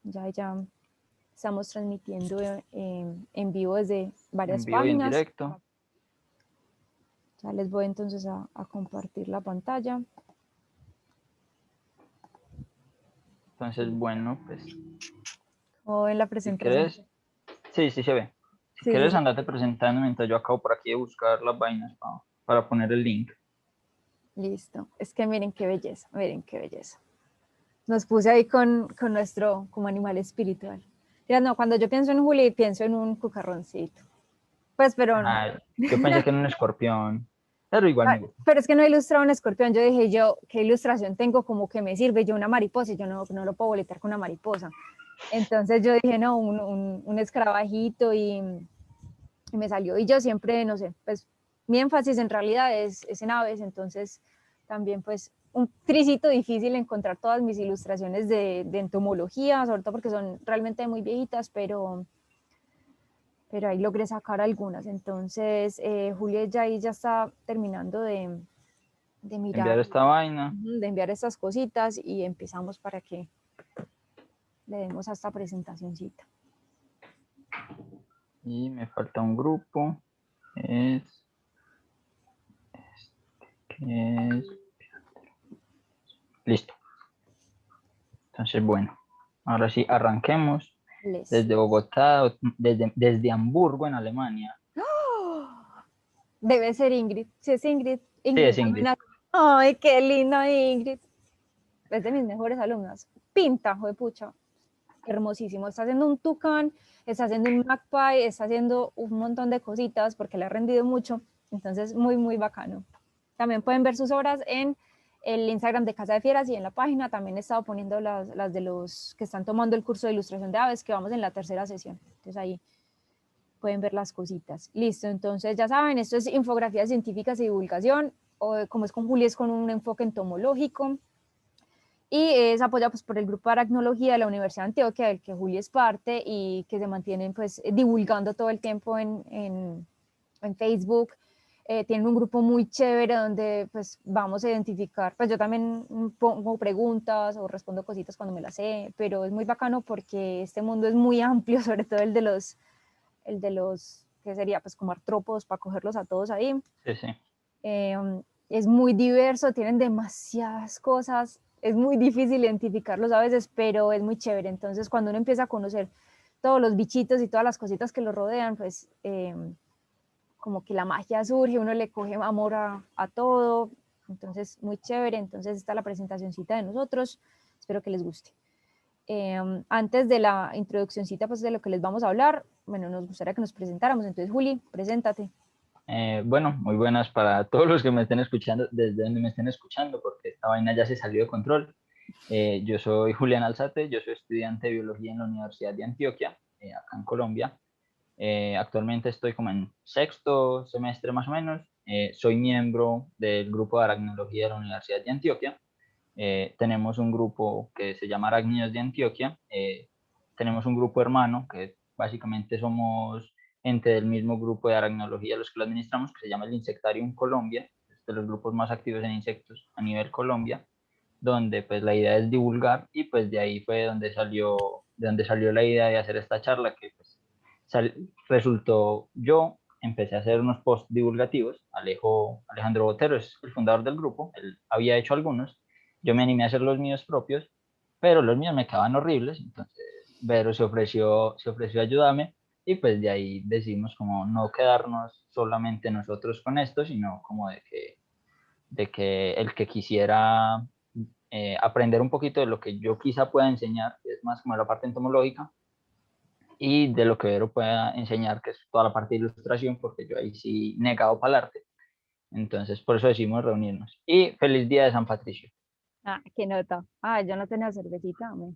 Ya estamos transmitiendo en vivo desde varias En vivo y en páginas. directo. Ya les voy entonces a compartir la pantalla. Entonces, bueno, pues O en la si presentación. quieres, sí, sí se ve. Si Sí, sí, quieres, sí. andate presentando mientras yo acabo por aquí de buscar las vainas para poner el link. Listo. Es que miren qué belleza, miren qué belleza. Nos puse ahí con nuestro como animal espiritual. Ya no, cuando yo pienso en Juli, pienso en un cucarroncito. Pues, pero Ay, yo pensé que era un escorpión, pero igual me gusta. pero es que no ilustraba un escorpión. Yo dije, yo, ¿qué ilustración tengo como que me sirve? Yo una mariposa y yo no lo puedo boletear con una mariposa. Entonces yo dije, no, un escarabajito y me salió. Y yo siempre, no sé, pues mi énfasis en realidad es en aves, entonces también pues un tricito difícil encontrar todas mis ilustraciones de entomología, sobre todo porque son realmente muy viejitas, pero ahí logré sacar algunas. Entonces, Julia ya ahí ya está terminando de mirar, Enviar esta vaina. de enviar estas cositas y empezamos para que le demos a esta presentacioncita. Y me falta un grupo. Es, es, listo. Entonces, bueno, ahora sí, arranquemos. Les. Desde Bogotá, desde Hamburgo, en Alemania. ¡Oh! Debe ser Ingrid. Si es Ingrid, Sí, Ingrid es dame Ingrid. una... Ay, qué linda Ingrid. Es de mis mejores alumnas. Pinta, pucha. Hermosísimo. Está haciendo un tucán, está haciendo un magpie, está haciendo un montón de cositas porque le ha rendido mucho. Entonces, muy, muy bacano. También pueden ver sus obras en el Instagram de Casa de Fieras y en la página. También he estado poniendo las de los que están tomando el curso de ilustración de aves, que vamos en la tercera sesión. Entonces ahí pueden ver las cositas. Listo, entonces ya saben, esto es infografías científicas y divulgación, o como es con Juli, es con un enfoque entomológico, y es apoyado pues, por el grupo de aracnología de la Universidad de Antioquia, del que Juli es parte, y que se mantienen pues divulgando todo el tiempo en Facebook. Tienen un grupo muy chévere donde pues vamos a identificar, pues yo también pongo preguntas o respondo cositas cuando me las sé, pero es muy bacano porque este mundo es muy amplio, sobre todo el de los, que sería pues como artrópodos para cogerlos a todos ahí. Sí, sí. Eh, es muy diverso, tienen demasiadas cosas, es muy difícil identificarlos a veces, pero es muy chévere. Entonces cuando uno empieza a conocer todos los bichitos y todas las cositas que lo rodean, pues como que la magia surge, uno le coge amor a todo, entonces muy chévere. Entonces está la presentacioncita de nosotros, espero que les guste. Antes de la introduccióncita pues de lo que les vamos a hablar, bueno, nos gustaría que nos presentáramos. Entonces, Juli, preséntate. Bueno, muy buenas para todos los que me estén escuchando, desde donde me estén escuchando, porque esta vaina ya se salió de control. Yo soy Julián Alzate, yo soy estudiante de biología en la Universidad de Antioquia, acá en Colombia. Actualmente estoy como en sexto semestre más o menos. Soy miembro del grupo de aracnología de la Universidad de Antioquia. Tenemos un grupo que se llama Arácnidos de Antioquia. Tenemos un grupo hermano que básicamente somos gente del mismo grupo de aracnología los que lo administramos, que se llama el Insectarium Colombia, es de los grupos más activos en insectos a nivel Colombia, donde pues la idea es divulgar y pues de ahí fue de donde salió la idea de hacer esta charla que pues resultó, yo empecé a hacer unos posts divulgativos. Alejandro Botero es el fundador del grupo, él había hecho algunos, yo me animé a hacer los míos propios, pero los míos me quedaban horribles, entonces Vero se ofreció a ayudarme y pues de ahí decidimos como no quedarnos solamente nosotros con esto, sino como de que el que quisiera aprender un poquito de lo que yo quizá pueda enseñar, que es más como la parte entomológica, y de lo que Vero pueda enseñar, que es toda la parte de ilustración, porque yo ahí sí negado para el arte. Entonces, por eso decidimos reunirnos. Y feliz día de San Patricio. Ah, qué nota. Ah, yo no tenía cervecita, hombre.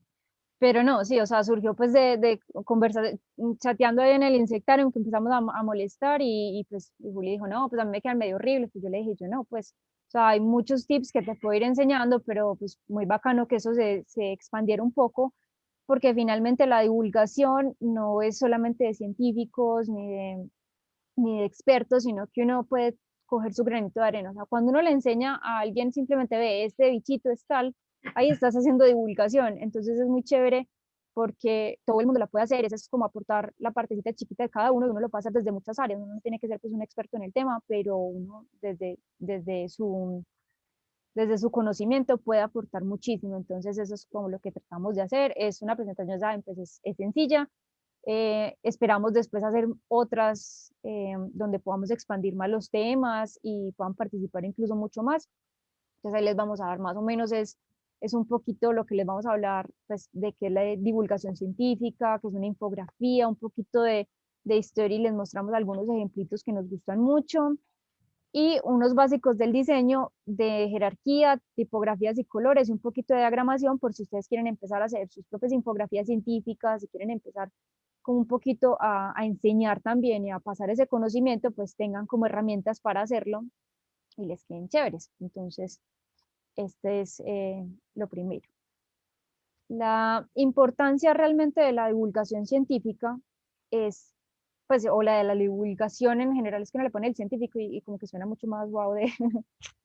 Pero no, sí, o sea, surgió pues de conversar, chateando ahí en el insectario, que empezamos a molestar y pues y Juli dijo, no, pues a mí me quedan medio horribles. Pues yo le dije, yo no, pues, o sea, hay muchos tips que te puedo ir enseñando, pero pues muy bacano que eso se expandiera un poco, porque finalmente la divulgación no es solamente de científicos ni de expertos, sino que uno puede coger su granito de arena. O sea, cuando uno le enseña a alguien, simplemente ve, este bichito es tal, ahí estás haciendo divulgación. Entonces es muy chévere porque todo el mundo la puede hacer, eso es como aportar la partecita chiquita de cada uno, y uno lo puede hacer desde muchas áreas, uno no tiene que ser pues un experto en el tema, pero uno desde su conocimiento puede aportar muchísimo. Entonces eso es como lo que tratamos de hacer. Es una presentación, ya saben, pues es sencilla. Esperamos después hacer otras donde podamos expandir más los temas y puedan participar incluso mucho más. Entonces ahí les vamos a dar más o menos es un poquito lo que les vamos a hablar, pues de qué es la divulgación científica, que es una infografía, un poquito de historia, y les mostramos algunos ejemplitos que nos gustan mucho, y unos básicos del diseño de jerarquía, tipografías y colores, y un poquito de diagramación por si ustedes quieren empezar a hacer sus propias infografías científicas, si quieren empezar como un poquito a enseñar también y a pasar ese conocimiento, pues tengan como herramientas para hacerlo y les queden chéveres. Entonces, este es lo primero. La importancia realmente de la divulgación científica es, pues, o la de la divulgación en general, es que no le pone el científico y como que suena mucho más guau de,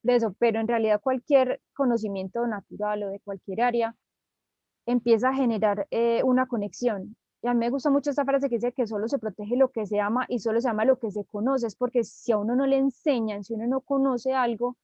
de eso, pero en realidad cualquier conocimiento natural o de cualquier área empieza a generar una conexión. Y a mí me gusta mucho esta frase que dice que solo se protege lo que se ama y solo se ama lo que se conoce, es porque si a uno no le enseñan, si uno no conoce algo,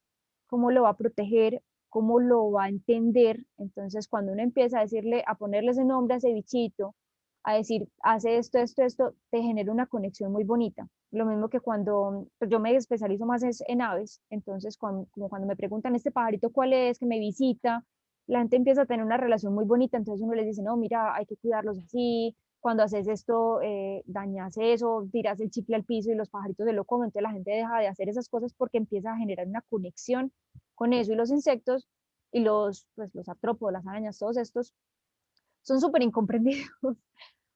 ¿cómo lo va a proteger? ¿Cómo lo va a entender? Entonces, cuando uno empieza a decirle, a ponerle ese nombre a ese bichito, a decir, hace esto, esto, esto, te genera una conexión muy bonita. Lo mismo que cuando pues yo me especializo más en aves, entonces como cuando me preguntan este pajarito cuál es, que me visita, la gente empieza a tener una relación muy bonita, entonces uno les dice, no, mira, hay que cuidarlos así, cuando haces esto, dañas eso, tiras el chicle al piso y los pajaritos se lo comen, entonces la gente deja de hacer esas cosas porque empieza a generar una conexión con eso, y los insectos y pues, los artrópodos, las arañas, todos estos son súper incomprendidos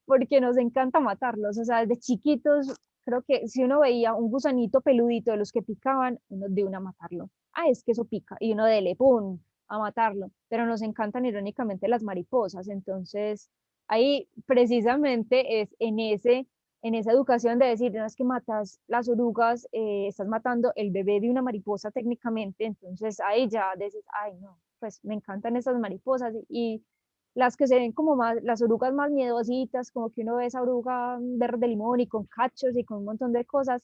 porque nos encanta matarlos, o sea, desde chiquitos, creo que si uno veía un gusanito peludito de los que picaban, uno de una a matarlo. Ah, es que eso pica, y uno dele, ¡pum!, a matarlo, pero nos encantan irónicamente las mariposas, entonces ahí precisamente es en esa educación de decir, no es que matas las orugas, estás matando el bebé de una mariposa técnicamente, entonces ahí ya dices, ay no, pues me encantan esas mariposas, y las que se ven como más, las orugas más miedositas, como que uno ve esa oruga verde de limón y con cachos y con un montón de cosas,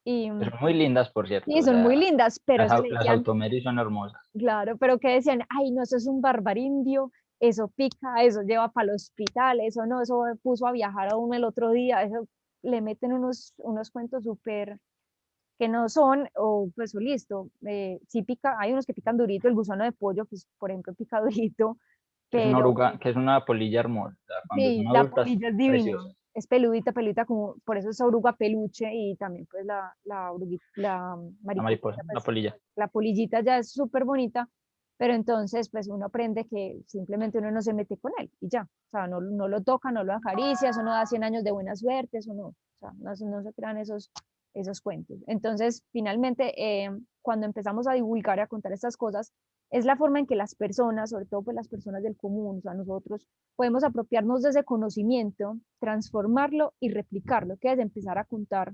y, Son muy lindas, por cierto. y O son muy sea, lindas, pero eso le las decían, automeris son hermosas. claro, pero que decían, ay, no, eso es un barbarindio, eso pica, eso lleva para el hospital, eso no, eso puso a viajar a uno el otro día, eso le meten unos cuentos súper que no son, o pues o listo, sí pica, hay unos que pican durito, el gusano de pollo, pues por ejemplo pica durito, Que es una pero oruga, que es una polilla hermosa. O sea, cuando sí, son la adultas, polilla es divina, preciosas. es peludita, peludita, como, por eso es oruga peluche, y también pues la La mariposa, mariposita, la pues polilla. la polillita ya es súper bonita, pero entonces pues uno aprende que simplemente uno no se mete con él y ya, o sea, no lo toca, no lo acaricia, eso no da 100 años de buena suerte, eso no, o sea, no se crean esos cuentos. Entonces, finalmente, cuando empezamos a divulgar y a contar estas cosas, es la forma en que las personas, sobre todo pues las personas del común, o sea, nosotros, podemos apropiarnos de ese conocimiento, transformarlo y replicarlo, que es empezar a contar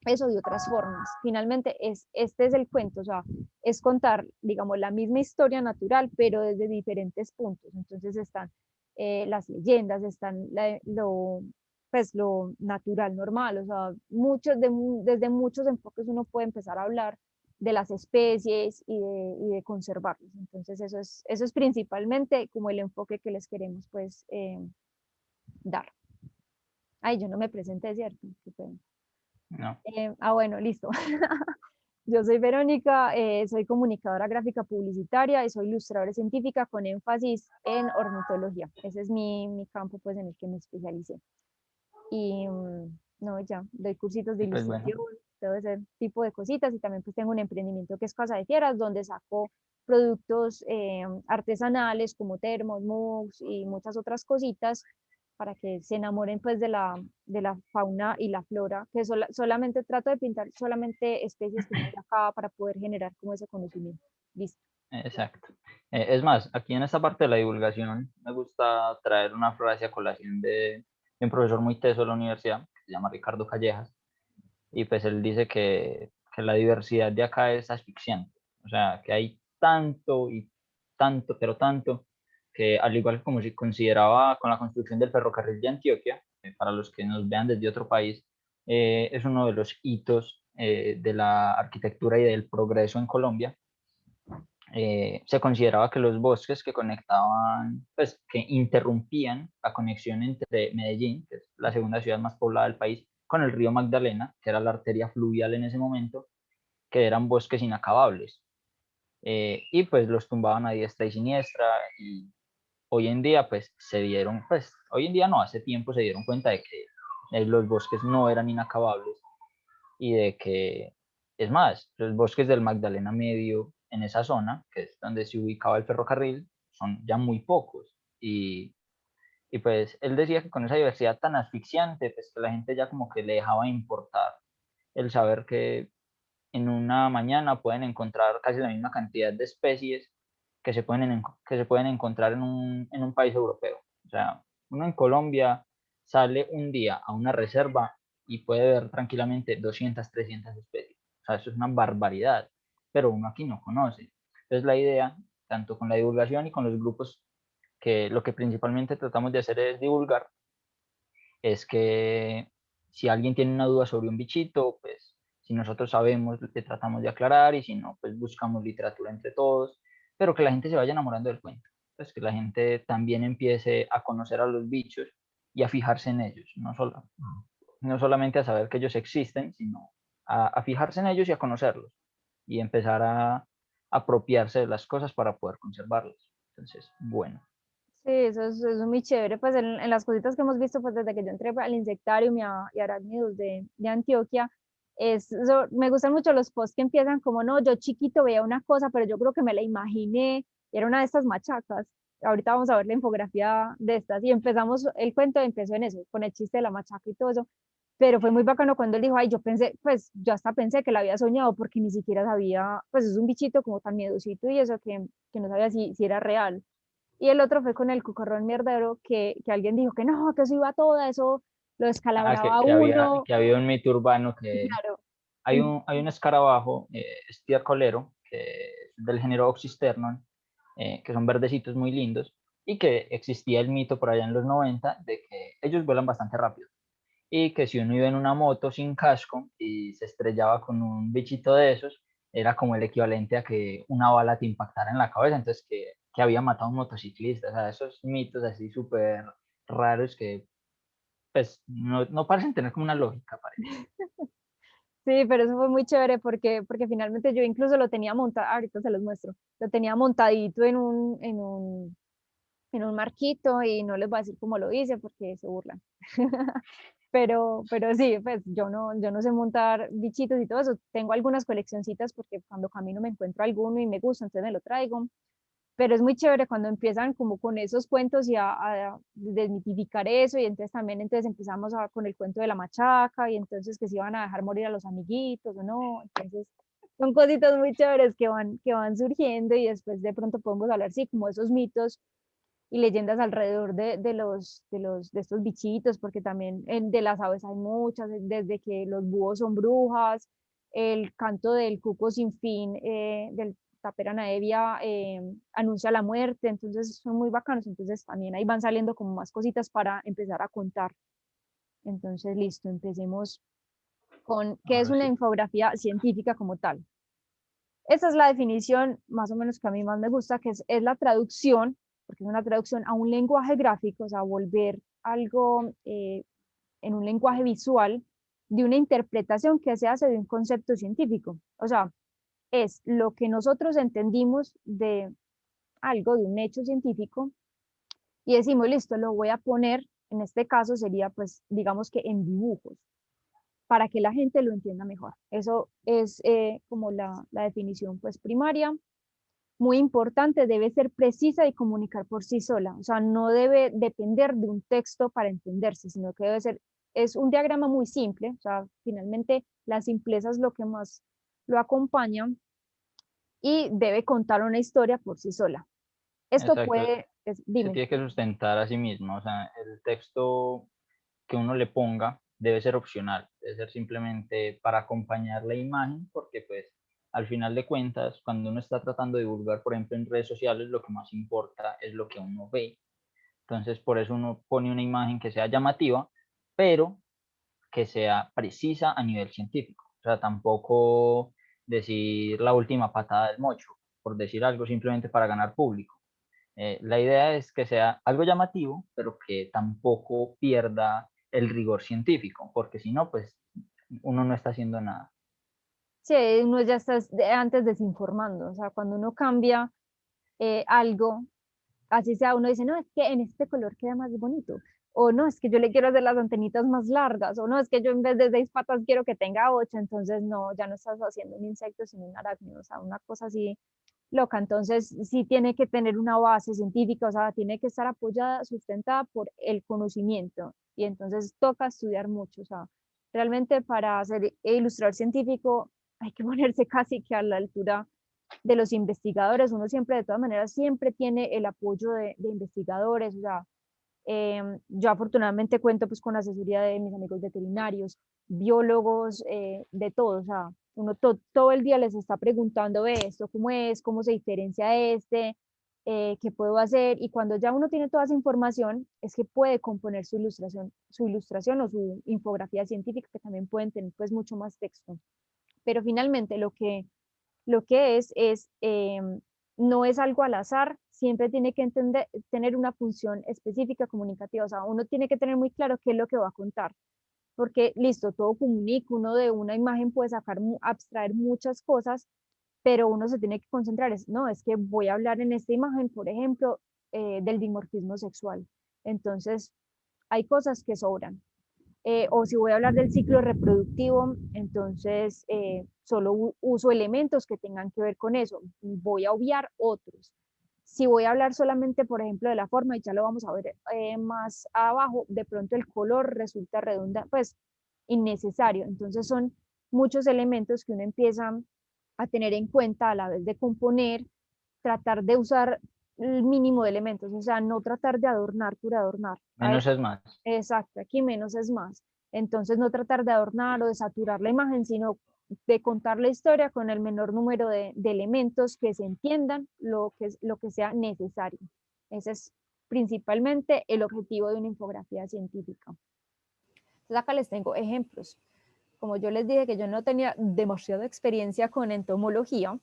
eso de otras formas. Finalmente, este es el cuento, o sea, es contar, digamos, la misma historia natural, pero desde diferentes puntos. Entonces están las leyendas, están pues, lo natural, normal, o sea, desde muchos enfoques uno puede empezar a hablar de las especies y de conservarlos. Entonces eso es principalmente como el enfoque que les queremos pues dar. Ay, yo no me presenté, ¿cierto? Qué pena. No. Bueno, listo. Yo soy Verónica, soy comunicadora gráfica publicitaria y soy ilustradora científica con énfasis en ornitología. Ese es mi campo pues en el que me especialicé. Y no, ya, doy cursitos de Pues bueno. ilustración, todo ese tipo de cositas, y también pues tengo un emprendimiento que es Casa de Fieras, donde saco productos artesanales como termos, mugs y muchas otras cositas para que se enamoren pues de la fauna y la flora, que solamente trato de pintar solamente especies que están acá para poder generar como ese conocimiento. Listo. Exacto. Es más, aquí en esta parte de la divulgación me gusta traer una frase a colación de un profesor muy teso de la universidad, que se llama Ricardo Callejas, y pues él dice que la diversidad de acá es asfixiante, o sea, que hay tanto y tanto, pero tanto, que al igual que como se consideraba con la construcción del ferrocarril de Antioquia, para los que nos vean desde otro país, es uno de los hitos de la arquitectura y del progreso en Colombia. Se consideraba que los bosques que conectaban, pues que interrumpían la conexión entre Medellín, que es la segunda ciudad más poblada del país, con el río Magdalena, que era la arteria fluvial en ese momento, que eran bosques inacabables. Y pues los tumbaban a diestra y siniestra, y hoy en día pues se dieron, pues hoy en día no, hace tiempo se dieron cuenta de que los bosques no eran inacabables y de que, es más, los bosques del Magdalena Medio en esa zona, que es donde se ubicaba el ferrocarril, son ya muy pocos. Y pues él decía que con esa diversidad tan asfixiante, pues que la gente ya como que le dejaba importar el saber que en una mañana pueden encontrar casi la misma cantidad de especies que se pueden encontrar en un país europeo. O sea, uno en Colombia sale un día a una reserva y puede ver tranquilamente 200, 300 especies. O sea, eso es una barbaridad, pero uno aquí no conoce. Entonces la idea, tanto con la divulgación y con los grupos, que lo que principalmente tratamos de hacer es divulgar, es que si alguien tiene una duda sobre un bichito, pues si nosotros sabemos, le tratamos de aclarar y si no, pues buscamos literatura entre todos, pero que la gente se vaya enamorando del cuento, pues que la gente también empiece a conocer a los bichos y a fijarse en ellos, no solamente a saber que ellos existen, sino a fijarse en ellos y a conocerlos y empezar a apropiarse de las cosas para poder conservarlas. Entonces, bueno. Sí, eso es muy chévere, pues en las cositas que hemos visto, pues desde que yo entré al insectarium y arácnidos de Antioquia, me gustan mucho los posts que empiezan como, no, yo chiquito veía una cosa, pero yo creo que me la imaginé, y era una de estas machacas. Ahorita vamos a ver la infografía de estas, y empezamos, el cuento empezó en eso, con el chiste de la machaca y todo eso, pero fue muy bacano cuando él dijo, ay, yo pensé, pues yo hasta pensé que la había soñado, porque ni siquiera sabía, pues es un bichito como tan miedosito y eso que no sabía si era real. Y el otro fue con el cucarrón mierdero, que alguien dijo que no, que eso iba toda, eso lo Ah, descalabraba a uno. que había un mito urbano que Claro. hay un escarabajo, estiércolero, que es del género Oxysternon, que son verdecitos muy lindos, y que existía el mito por allá en los 90 de que ellos vuelan bastante rápido, y que si uno iba en una moto sin casco y se estrellaba con un bichito de esos, era como el equivalente a que una bala te impactara en la cabeza, entonces que había matado a un motociclista, o sea, esos mitos así súper raros que pues no parecen tener como una lógica, parece. Sí, pero eso fue muy chévere porque finalmente yo incluso lo tenía montado, ahorita se los muestro, lo tenía montadito en un marquito y no les voy a decir cómo lo hice porque se burlan. Pero sí, pues yo no sé montar bichitos y todo eso. Tengo algunas coleccioncitas porque cuando camino me encuentro alguno y me gusta, entonces me lo traigo. Pero es muy chévere cuando empiezan como con esos cuentos y a desmitificar eso y entonces también entonces empezamos con el cuento de la machaca y entonces que se iban a dejar morir a los amiguitos o no, entonces son cositas muy chéveres que van surgiendo y después de pronto podemos hablar, sí, como esos mitos y leyendas alrededor de estos bichitos, porque también de las aves hay muchas, desde que los búhos son brujas, el canto del cuco sin fin, del tapera naevia, anuncia la muerte, entonces son muy bacanos, entonces también ahí van saliendo como más cositas para empezar a contar. Entonces, listo, empecemos con qué es Ahora una sí. infografía científica como tal. Esta es la definición más o menos que a mí más me gusta, que es la traducción, porque es una traducción a un lenguaje gráfico, o sea, volver algo en un lenguaje visual de una interpretación que se hace de un concepto científico. O sea, es lo que nosotros entendimos de algo, de un hecho científico, y decimos, listo, lo voy a poner, en este caso sería, pues, digamos que en dibujos, para que la gente lo entienda mejor. Eso es como la definición, pues, primaria. Muy importante, debe ser precisa y comunicar por sí sola. O sea, no debe depender de un texto para entenderse, sino que debe ser, es un diagrama muy simple. O sea, finalmente la simpleza es lo que más lo acompaña y debe contar una historia por sí sola. Esto Exacto, puede, se dime. tiene que sustentar a sí mismo, o sea, el texto que uno le ponga debe ser opcional, debe ser simplemente para acompañar la imagen, porque pues al final de cuentas, cuando uno está tratando de divulgar, por ejemplo, en redes sociales, lo que más importa es lo que uno ve. Entonces, por eso uno pone una imagen que sea llamativa, pero que sea precisa a nivel científico. O sea, tampoco decir la última patada del mocho, por decir algo simplemente para ganar público. La idea es que sea algo llamativo, pero que tampoco pierda el rigor científico, porque si no, pues uno no está haciendo nada. Sí, uno ya está antes desinformando, o sea, cuando uno cambia algo, así sea, uno dice, no, es que en este color queda más bonito, o no, es que yo le quiero hacer las antenitas más largas, o no, es que yo en vez de 6 patas quiero que tenga 8, entonces no, ya no estás haciendo un insecto sino un arácnido, o sea, una cosa así loca, entonces sí tiene que tener una base científica, o sea, tiene que estar apoyada, sustentada por el conocimiento, y entonces toca estudiar mucho, o sea, realmente para ser ilustrador científico hay que ponerse casi que a la altura de los investigadores, uno siempre, de todas maneras, siempre tiene el apoyo de investigadores, o sea, yo afortunadamente cuento pues con la asesoría de mis amigos veterinarios, biólogos, de todo, o sea, uno todo el día les está preguntando "Ve, esto cómo es, cómo se diferencia este, qué puedo hacer", y cuando ya uno tiene toda esa información, es que puede componer su ilustración o su infografía científica, que también pueden tener pues mucho más texto. Pero finalmente lo que es, no es algo al azar, siempre tiene que tener una función específica comunicativa, o sea, uno tiene que tener muy claro qué es lo que va a contar, porque listo, todo comunica, uno de una imagen puede sacar, abstraer muchas cosas, pero uno se tiene que concentrar, no, es que voy a hablar en esta imagen, por ejemplo, del dimorfismo sexual, entonces hay cosas que sobran, o si voy a hablar del ciclo reproductivo, entonces solo uso elementos que tengan que ver con eso. Voy a obviar otros. Si voy a hablar solamente, por ejemplo, de la forma, y ya lo vamos a ver más abajo, de pronto el color resulta redundante, pues innecesario. Entonces son muchos elementos que uno empieza a tener en cuenta a la vez de componer, tratar de usar el mínimo de elementos, o sea, no tratar de adornar por adornar. A Menos es más. Exacto, aquí menos es más. Entonces no tratar de adornar o de saturar la imagen, sino de contar la historia con el menor número de elementos que se entiendan lo que sea necesario. Ese es principalmente el objetivo de una infografía científica. Entonces acá les tengo ejemplos. Como yo les dije que yo no tenía demasiada experiencia con entomología,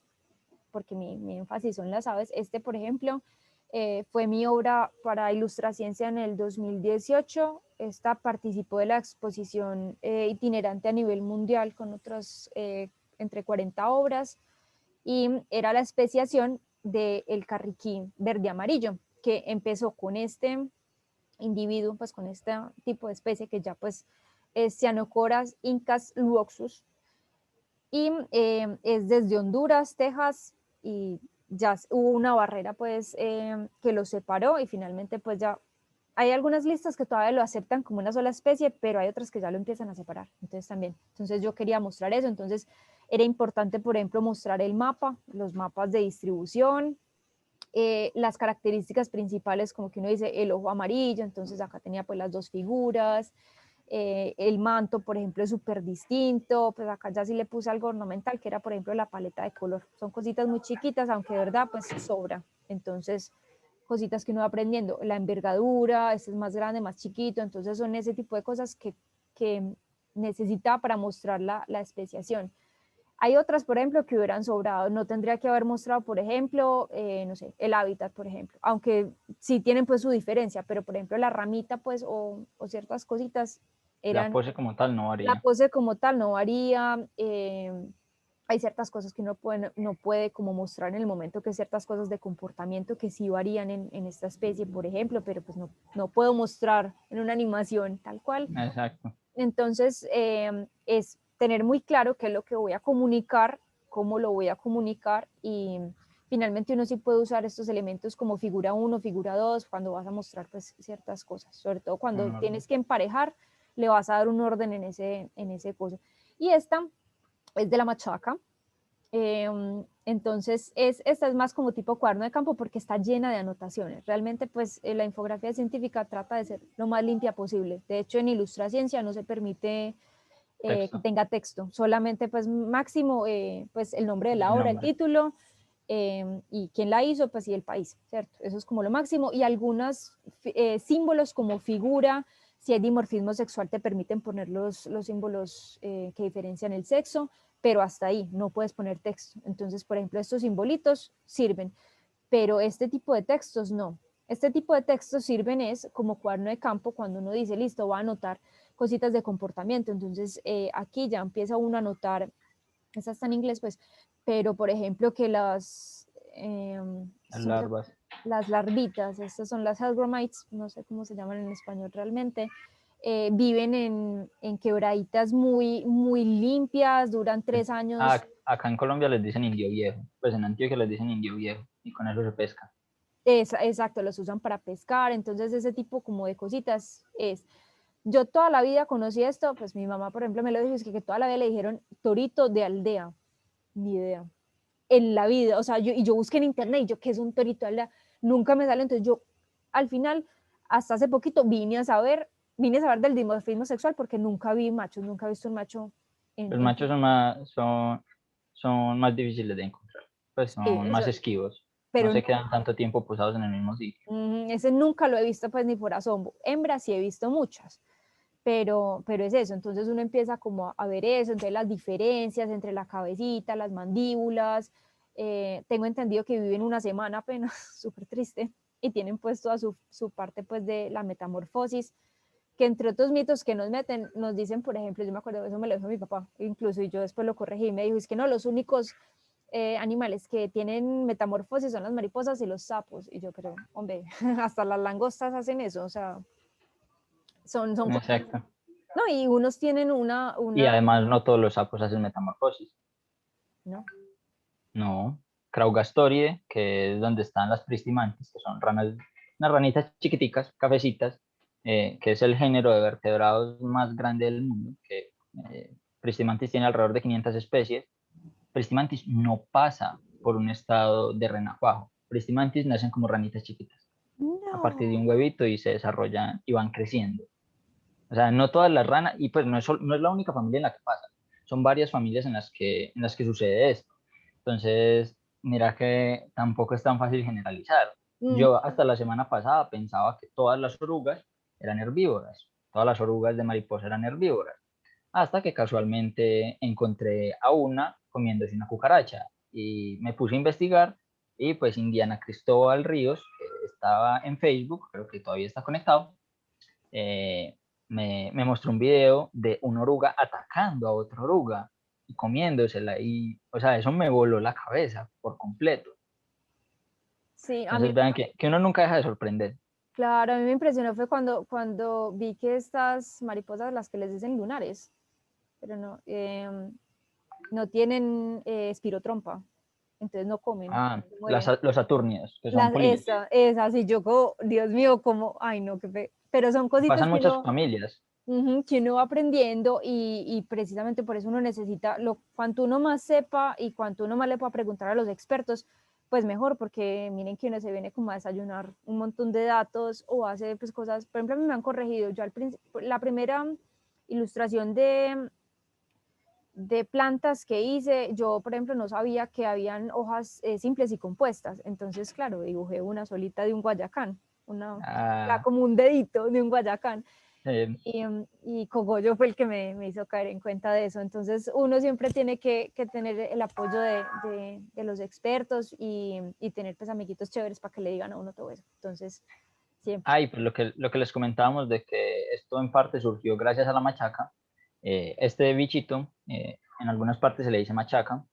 porque mi énfasis son las aves. Este, por ejemplo, fue mi obra para Ilustraciencia en el 2018. Esta participó de la exposición itinerante a nivel mundial con otras entre 40 obras y era la especiación del carriquí verde amarillo, que empezó con este individuo, pues con este tipo de especie que ya pues es Cyanocoras incas luoxus, y es desde Honduras, Texas, y ya hubo una barrera pues que los separó y finalmente pues ya hay algunas listas que todavía lo aceptan como una sola especie, pero hay otras que ya lo empiezan a separar, entonces también, entonces yo quería mostrar eso, entonces era importante, por ejemplo, mostrar el mapa, los mapas de distribución, las características principales, como que uno dice el ojo amarillo, entonces acá tenía pues las dos figuras, el manto, por ejemplo, es súper distinto, pues acá ya sí le puse algo ornamental, que era, por ejemplo, la paleta de color. Son cositas muy chiquitas, aunque de verdad, pues sobra. Entonces, cositas que uno va aprendiendo. La envergadura, este es más grande, más chiquito, entonces son ese tipo de cosas que necesitaba para mostrar la especiación. Hay otras, por ejemplo, que hubieran sobrado. No tendría que haber mostrado, por ejemplo, no sé, el hábitat, por ejemplo. Aunque sí tienen pues su diferencia, pero por ejemplo la ramita pues o ciertas cositas La eran, pose como tal no la varía. pose como tal no varía. Hay ciertas cosas que uno no puede como mostrar en el momento, que ciertas cosas de comportamiento que sí varían en esta especie, por ejemplo, pero pues no puedo mostrar en una animación tal cual. Exacto. Entonces, es tener muy claro qué es lo que voy a comunicar, cómo lo voy a comunicar y finalmente uno sí puede usar estos elementos como figura 1, figura 2 cuando vas a mostrar pues ciertas cosas, sobre todo cuando tienes que emparejar, le vas a dar un orden en ese coso. Y esta es de la machaca, entonces, esta es más como tipo cuaderno de campo porque está llena de anotaciones. Realmente, pues la infografía científica trata de ser lo más limpia posible. De hecho, en Ilustraciencia no se permite que tenga texto, solamente pues máximo pues el nombre de la obra, el título, y quién la hizo, pues y el país, ¿cierto? Eso es como lo máximo, y algunos símbolos como figura, si hay dimorfismo sexual te permiten poner los símbolos que diferencian el sexo, pero hasta ahí, no puedes poner texto. Entonces, por ejemplo, estos simbolitos sirven, pero este tipo de textos no. Este tipo de textos sirven es como cuaderno de campo cuando uno dice, listo, voy a anotar cositas de comportamiento. Entonces, aquí ya empieza uno a anotar, esa está en inglés, pues, pero por ejemplo que larvas. las larvitas, estas son las hellgrammites, no sé cómo se llaman en español realmente, viven en quebraditas muy, muy limpias, duran 3 años. Acá en Colombia les dicen indio viejo, pues en Antioquia les dicen indio viejo y con eso se pesca. Exacto, los usan para pescar, entonces ese tipo como de cositas es. Yo toda la vida conocí esto, pues mi mamá, por ejemplo, me lo dijo, es que toda la vida le dijeron torito de aldea, ni idea, en la vida, o sea, yo busqué en internet, y yo, ¿qué es un torito de aldea? Nunca me sale, entonces yo, al final, hasta hace poquito, vine a saber del dimorfismo sexual, porque nunca vi machos, nunca he visto un macho Los machos son más difíciles de encontrar, pues sí, son eso, más esquivos, no pero se quedan tanto tiempo posados en el mismo sitio. ese nunca lo he visto, pues, ni por asombro. Hembras sí he visto muchas, pero es eso, entonces uno empieza como a ver eso, entonces las diferencias entre la cabecita, las mandíbulas, tengo entendido que viven una semana apenas, súper triste, y tienen pues toda su parte pues de la metamorfosis, que entre otros mitos que nos meten, nos dicen, por ejemplo, yo me acuerdo, eso me lo dijo mi papá, incluso, y yo después lo corregí, y me dijo, es que no, los únicos animales que tienen metamorfosis son las mariposas y los sapos, y yo creo, hombre, hasta las langostas hacen eso, o sea, son Exacto. no, y unos tienen Y además no todos los sapos hacen metamorfosis. ¿no? No. Craugastoridae, que es donde están las pristimantis, que son ranas, unas ranitas chiquiticas, cafecitas, que es el género de vertebrados más grande del mundo, que Pristimantis tiene alrededor de 500 especies. Pristimantis no pasa por un estado de renacuajo. Pristimantis nacen como ranitas chiquitas a partir de No. un huevito y se desarrollan y van creciendo. O sea, no todas las ranas, y pues no es la única familia en la que pasa, son varias familias en las que sucede esto. Entonces, mira que tampoco es tan fácil generalizar. Mm, Yo hasta la semana pasada pensaba que todas las orugas eran herbívoras, todas las orugas de mariposa eran herbívoras, hasta que casualmente encontré a una comiéndose una cucaracha y me puse a investigar y pues Indiana Cristóbal Ríos, que estaba en Facebook, creo que todavía está conectado, eh, me mostró un video de una oruga atacando a otra oruga y comiéndosela y, o sea, eso me voló la cabeza por completo. sí, a mí, Entonces vean que uno nunca deja de sorprender. claro, a mí me impresionó fue cuando vi que estas mariposas, las que les dicen lunares, pero no, no tienen espirotrompa, entonces no comen, Ah, se mueren. los saturnios, que son polillos. Esa, sí, yo como, Dios mío, como, ay no, qué fe. Pero son cositas Pasan muchas familias. que uno va aprendiendo y precisamente por eso uno necesita, cuanto uno más sepa y cuanto uno más le pueda preguntar a los expertos, pues mejor, porque miren que uno se viene como a desayunar un montón de datos o hace pues cosas, por ejemplo, a mí me han corregido, yo al principio, la primera ilustración de plantas que hice, yo por ejemplo no sabía que habían hojas simples y compuestas, entonces claro, dibujé una solita de un guayacán, Ah, como un dedito de un guayacán, eh, y Cogollo fue el que me hizo caer en cuenta de eso. Entonces uno siempre tiene que tener el apoyo de los expertos y tener pues amiguitos chéveres para que le digan a uno todo eso. Entonces, siempre. y pues lo que les comentábamos de que esto en parte surgió gracias a la machaca. Este bichito, en algunas partes se le dice machaca,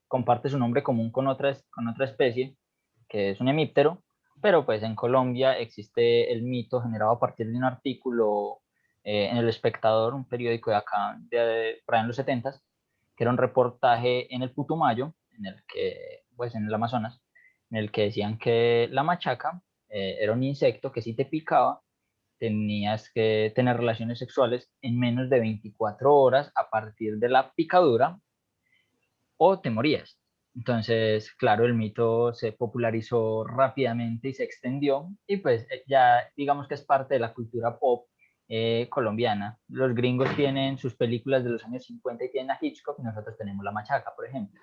comparte su nombre común con otra especie, que es un hemíptero, pero pues en Colombia existe el mito generado a partir de un artículo en El Espectador, un periódico de acá, por ahí en los 70, que era un reportaje en el Putumayo, en el que, pues en el Amazonas, en el que decían que la machaca era un insecto que si te picaba, tenías que tener relaciones sexuales en menos de 24 horas a partir de la picadura o te morías. Entonces, claro, el mito se popularizó rápidamente y se extendió y pues ya digamos que es parte de la cultura pop colombiana. Los gringos tienen sus películas de los años 50 y tienen a Hitchcock, y nosotros tenemos La Machaca, por ejemplo.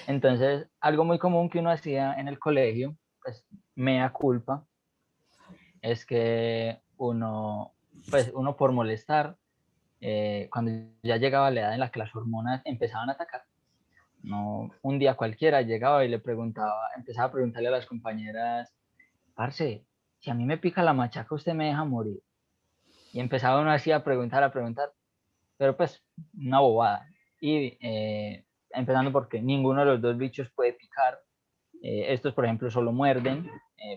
Entonces, algo muy común que uno hacía en el colegio, pues mea culpa, es que uno por molestar, cuando ya llegaba la edad en la que las hormonas empezaban a atacar, no, un día cualquiera llegaba y le preguntaba, empezaba a preguntarle a las compañeras, parce, si a mí me pica la machaca, usted me deja morir. Y empezaba uno así a preguntar, pero pues una bobada. Y empezando porque ninguno de los dos bichos puede picar. Estos, por ejemplo, solo muerden,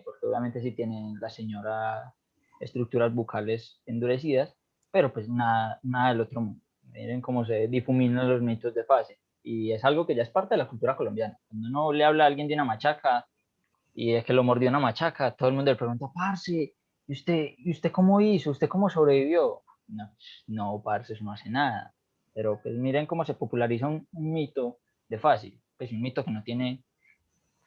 porque obviamente sí tienen la señora estructuras bucales endurecidas, pero pues nada, nada del otro mundo. Miren cómo se difuminan los mitos de fase. Y es algo que ya es parte de la cultura colombiana. Cuando uno le habla a alguien de una machaca y es que lo mordió una machaca, todo el mundo le pregunta, parce, ¿y usted cómo hizo? ¿Usted cómo sobrevivió? No, no, parce, eso no hace nada. Pero pues miren cómo se populariza un mito de fácil, pues un mito que no tiene,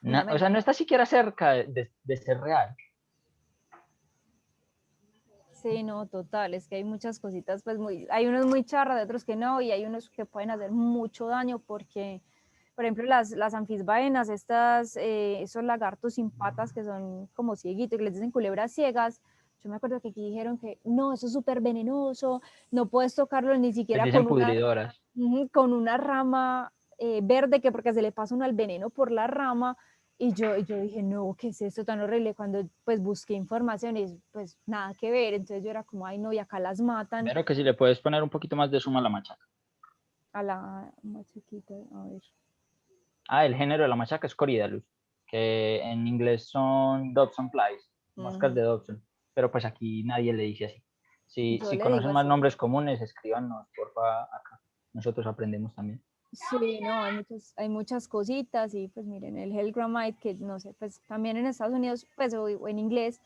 o sea, Fundamento. no está siquiera cerca de ser real. Sí, no, total, es que hay muchas cositas, pues hay unos muy charras, de otros que no, y hay unos que pueden hacer mucho daño porque, por ejemplo, las anfisbaenas, esos lagartos sin patas que son como cieguitos, que les dicen culebras ciegas, yo me acuerdo que aquí dijeron que no, eso es súper venenoso, no puedes tocarlo ni Les siquiera dicen pudridoras. con una rama verde, que porque se le pasa uno el veneno por la rama, y yo dije, no, ¿qué es esto tan horrible? Cuando pues busqué información y pues nada que ver, entonces yo era como, ay no, y acá las matan Pero que si le puedes poner un poquito más de suma a la machaca. a la más chiquita, a ver. Ah, el género de la machaca es Corydalis, que en inglés son Dobson Flies, moscas de Dobson, pero pues aquí nadie le dice así. Yo Si le digo conocen más así. nombres comunes, escríbanos, porfa, acá. Nosotros aprendemos también. Sí, no, hay muchas cositas y pues miren, el Hellgrammite, que no sé, pues también en Estados Unidos, pues o en inglés,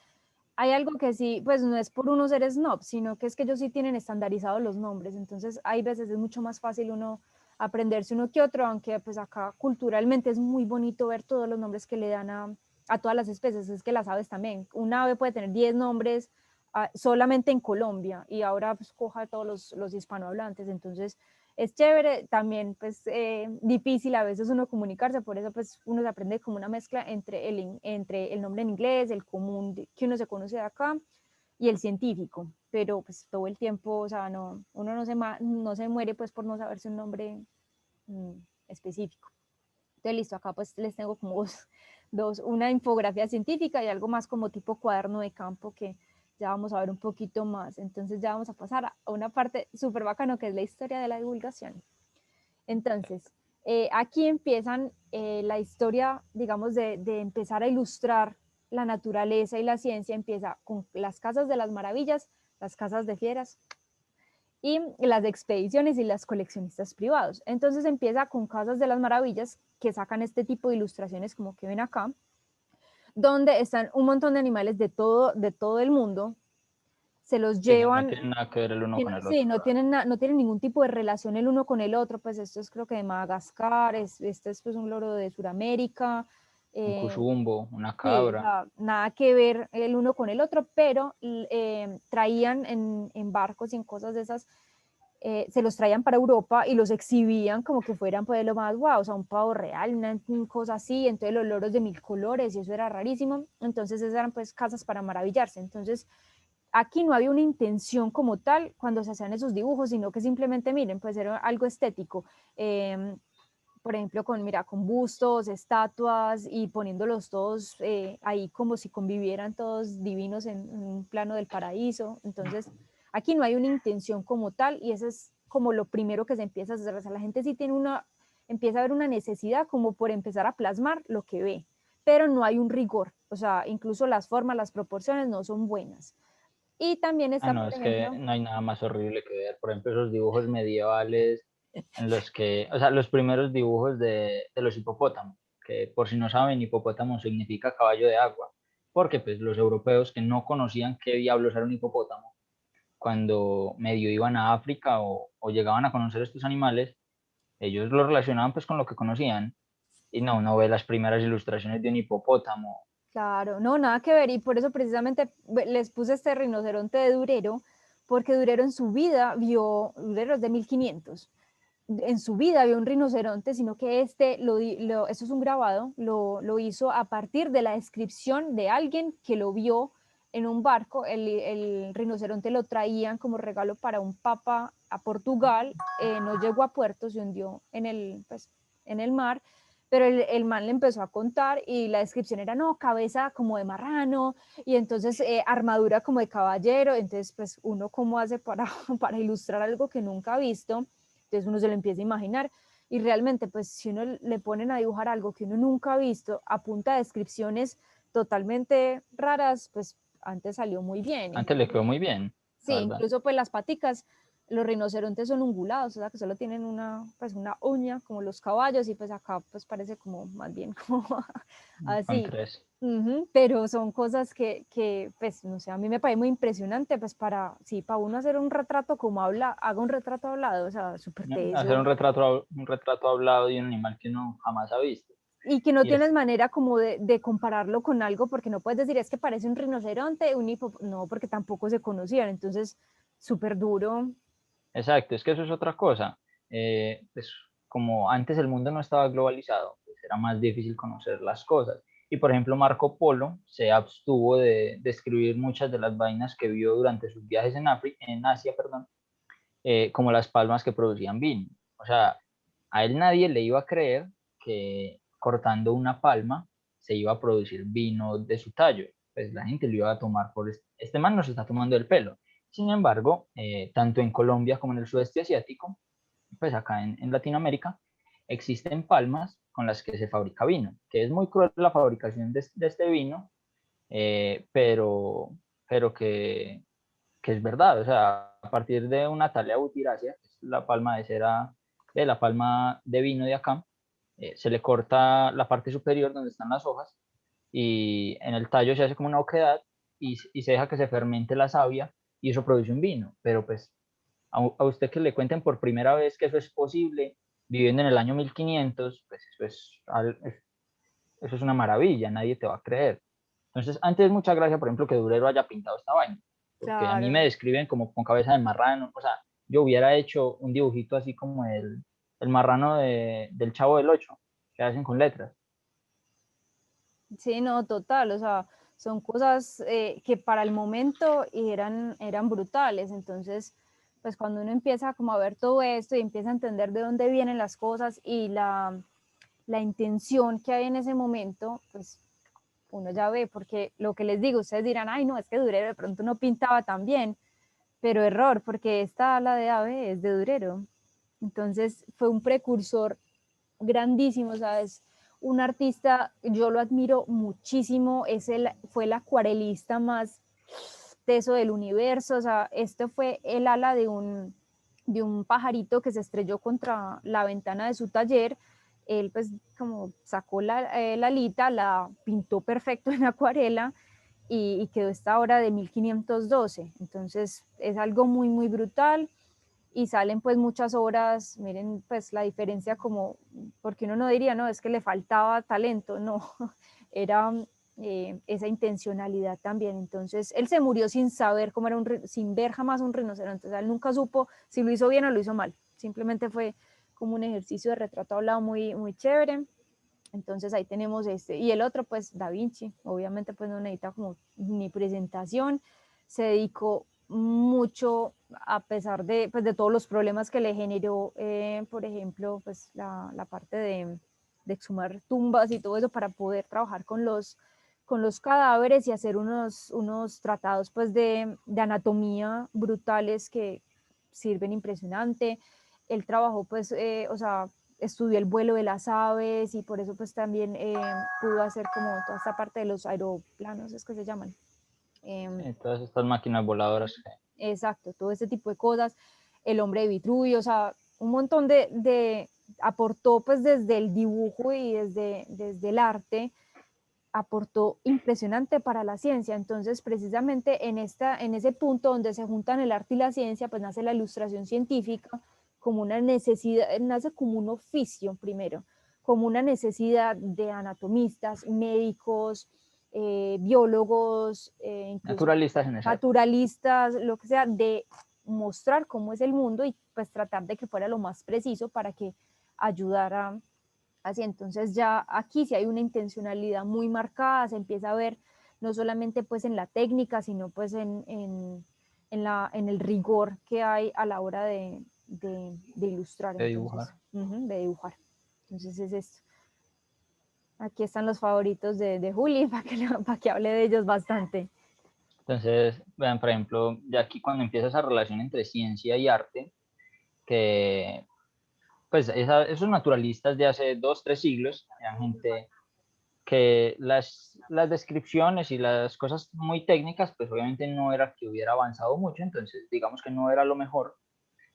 hay algo que sí, pues no es por uno ser snob, sino que es que ellos sí tienen estandarizados los nombres, entonces hay veces es mucho más fácil uno aprenderse uno que otro, aunque pues acá culturalmente es muy bonito ver todos los nombres que le dan a todas las especies, es que las aves también, un ave puede tener 10 nombres solamente en Colombia y ahora pues coja a todos los hispanohablantes, entonces es chévere, también pues difícil a veces uno comunicarse, por eso pues uno se aprende como una mezcla entre el nombre en inglés, el común que uno se conoce de acá y el científico, pero pues todo el tiempo, o sea, no, uno no se muere pues por no saberse un nombre mm, específico. Entonces listo, acá pues les tengo como una infografía científica y algo más como tipo cuaderno de campo que ya vamos a ver un poquito más. Entonces ya vamos a pasar a una parte súper bacano que es la historia de la divulgación. Entonces, aquí empiezan la historia, digamos, de empezar a ilustrar la naturaleza y la ciencia, empieza con las casas de las maravillas, las casas de fieras y las expediciones y las coleccionistas privados. Entonces empieza con Casas de las Maravillas, que sacan este tipo de ilustraciones como que ven acá, donde están un montón de animales de todo el mundo, se los Sí, que no llevan, tienen nada que ver el uno que con el sí, otro. no tienen ningún tipo de relación el uno con el otro, pues esto es creo que de Madagascar, este es pues un loro de Sudamérica, Un cusumbo, una sí, o cabra. sea, nada que ver el uno con el otro, pero traían en barcos y en cosas de esas se los traían para Europa y los exhibían como que fueran pues lo más guau, o sea, un pavo real, una cosa así, entonces los loros de mil colores y eso era rarísimo, entonces esas eran pues casas para maravillarse, entonces aquí no había una intención como tal cuando se hacían esos dibujos, sino que simplemente miren, pues era algo estético, por ejemplo, con bustos, estatuas y poniéndolos todos ahí como si convivieran todos divinos en un plano del paraíso. Entonces, aquí no hay una intención como tal y eso es como lo primero que se empieza a hacer. O sea, la gente sí empieza a ver una necesidad como por empezar a plasmar lo que ve, pero no hay un rigor. O sea, incluso las formas, las proporciones no son buenas. Y también Ah, está, no, por es que ejemplo, no hay nada más horrible que ver. Por ejemplo, esos dibujos medievales en los que, o sea, los primeros dibujos de los hipopótamos, que por si no saben, hipopótamo significa caballo de agua, porque pues los europeos que no conocían qué diablos era un hipopótamo, cuando medio iban a África o llegaban a conocer estos animales, ellos lo relacionaban pues con lo que conocían. Y no, uno ve las primeras ilustraciones de un hipopótamo. claro, no, nada que ver, y por eso precisamente les puse este rinoceronte de Durero, porque Durero en su vida vio, Durero es de 1500, en su vida vio un rinoceronte, sino que eso es un grabado, lo hizo a partir de la descripción de alguien que lo vio en un barco. El rinoceronte lo traían como regalo para un papa a Portugal, no llegó a puerto, se hundió pues, en el mar, pero el man le empezó a contar y la descripción era, no, cabeza como de marrano, y entonces armadura como de caballero. Entonces pues uno cómo hace para ilustrar algo que nunca ha visto. Entonces uno se lo empieza a imaginar y realmente pues si uno le ponen a dibujar algo que uno nunca ha visto a punta de descripciones totalmente raras, pues antes salió muy bien. Antes le quedó muy bien, Sí, la verdad. incluso pues las paticas, los rinocerontes son ungulados, o sea que solo tienen pues una uña como los caballos, y pues acá pues parece como más bien como Con así. tres. Pero son cosas que, pues, no sé, a mí me parece muy impresionante, pues, sí, para uno hacer un retrato como haga un retrato hablado, o sea, súper Hacer teso, un retrato hablado de un animal que uno jamás ha visto. y que no Y es tienes manera como de compararlo con algo, porque no puedes decir, es que parece un rinoceronte, no, porque tampoco se conocían, entonces, súper duro. exacto, es que eso es otra cosa. Pues como antes el mundo no estaba globalizado, pues era más difícil conocer las cosas. Y por ejemplo, Marco Polo se abstuvo de describir muchas de las vainas que vio durante sus viajes en Asia, perdón, como las palmas que producían vino. O sea, a él nadie le iba a creer que cortando una palma se iba a producir vino de su tallo. Pues la gente lo iba a tomar por este man nos está tomando el pelo. Sin embargo, tanto en Colombia como en el sudeste asiático, pues acá en Latinoamérica, existen palmas con las que se fabrica vino, que es muy cruel la fabricación de este vino, pero que es verdad, o sea, a partir de una Thalia butyracea, que es la palma de cera de la palma de vino de acá, se le corta la parte superior donde están las hojas y en el tallo se hace como una oquedad y se deja que se fermente la savia y eso produce un vino. Pero pues a usted que le cuenten por primera vez que eso es posible, viviendo en el año 1500, pues eso es una maravilla, nadie te va a creer. Entonces, antes mucha gracia, por ejemplo, que Durero haya pintado esta vaina, porque a mí me Claro. describen como con cabeza de marrano, o sea, yo hubiera hecho un dibujito así como el marrano del Chavo del Ocho, que hacen con letras. Sí, no, total, o sea, son cosas que para el momento eran brutales. Entonces, pues cuando uno empieza como a ver todo esto y empieza a entender de dónde vienen las cosas y la intención que hay en ese momento, pues uno ya ve, porque lo que les digo, ustedes dirán, ay, no, es que Durero de pronto no pintaba tan bien, pero error, porque esta ala de ave es de Durero. Entonces fue un precursor grandísimo, ¿sabes? Un artista, yo lo admiro muchísimo, fue el acuarelista más teso del universo. O sea, este fue el ala de un pajarito que se estrelló contra la ventana de su taller. Él pues como sacó la alita, la pintó perfecto en acuarela y quedó esta obra de 1512. Entonces es algo muy, muy brutal, y salen pues muchas obras. Miren pues la diferencia, como, porque uno no diría, no, es que le faltaba talento, no, era esa intencionalidad también. Entonces él se murió sin saber cómo era sin ver jamás un rinoceronte, o sea, él nunca supo si lo hizo bien o lo hizo mal, simplemente fue como un ejercicio de retrato hablado muy, muy chévere. Entonces ahí tenemos y el otro pues Da Vinci, obviamente pues no necesita como ni presentación, se dedicó mucho, a pesar pues, de todos los problemas que le generó, por ejemplo, pues la parte de exhumar tumbas y todo eso, para poder trabajar con los cadáveres y hacer unos tratados pues de anatomía brutales que sirven impresionante. Él trabajó pues, o sea, estudió el vuelo de las aves, y por eso pues también pudo hacer como toda esta parte de los aeroplanos, es que se llaman. Todas estas máquinas voladoras. Exacto, todo ese tipo de cosas. El hombre de Vitruvio, o sea, un montón aportó pues desde el dibujo y desde el arte, aportó impresionante para la ciencia. Entonces, precisamente en ese punto donde se juntan el arte y la ciencia, pues nace la ilustración científica como una necesidad, nace como un oficio primero, como una necesidad de anatomistas, médicos, biólogos, incluso Naturalistas en esa época. naturalistas, lo que sea, de mostrar cómo es el mundo y pues tratar de que fuera lo más preciso para que ayudara así. Entonces ya aquí sí hay una intencionalidad muy marcada, se empieza a ver no solamente pues en la técnica, sino pues en el rigor que hay a la hora de ilustrar. De Entonces, dibujar. de dibujar. Entonces es esto. Aquí están los favoritos de Juli para que hable de ellos bastante. Entonces, vean, por ejemplo, ya aquí cuando empieza esa relación entre ciencia y arte, que pues esos naturalistas de hace 2, 3 siglos eran gente que las descripciones y las cosas muy técnicas, pues obviamente no era que hubiera avanzado mucho, entonces digamos que no era lo mejor.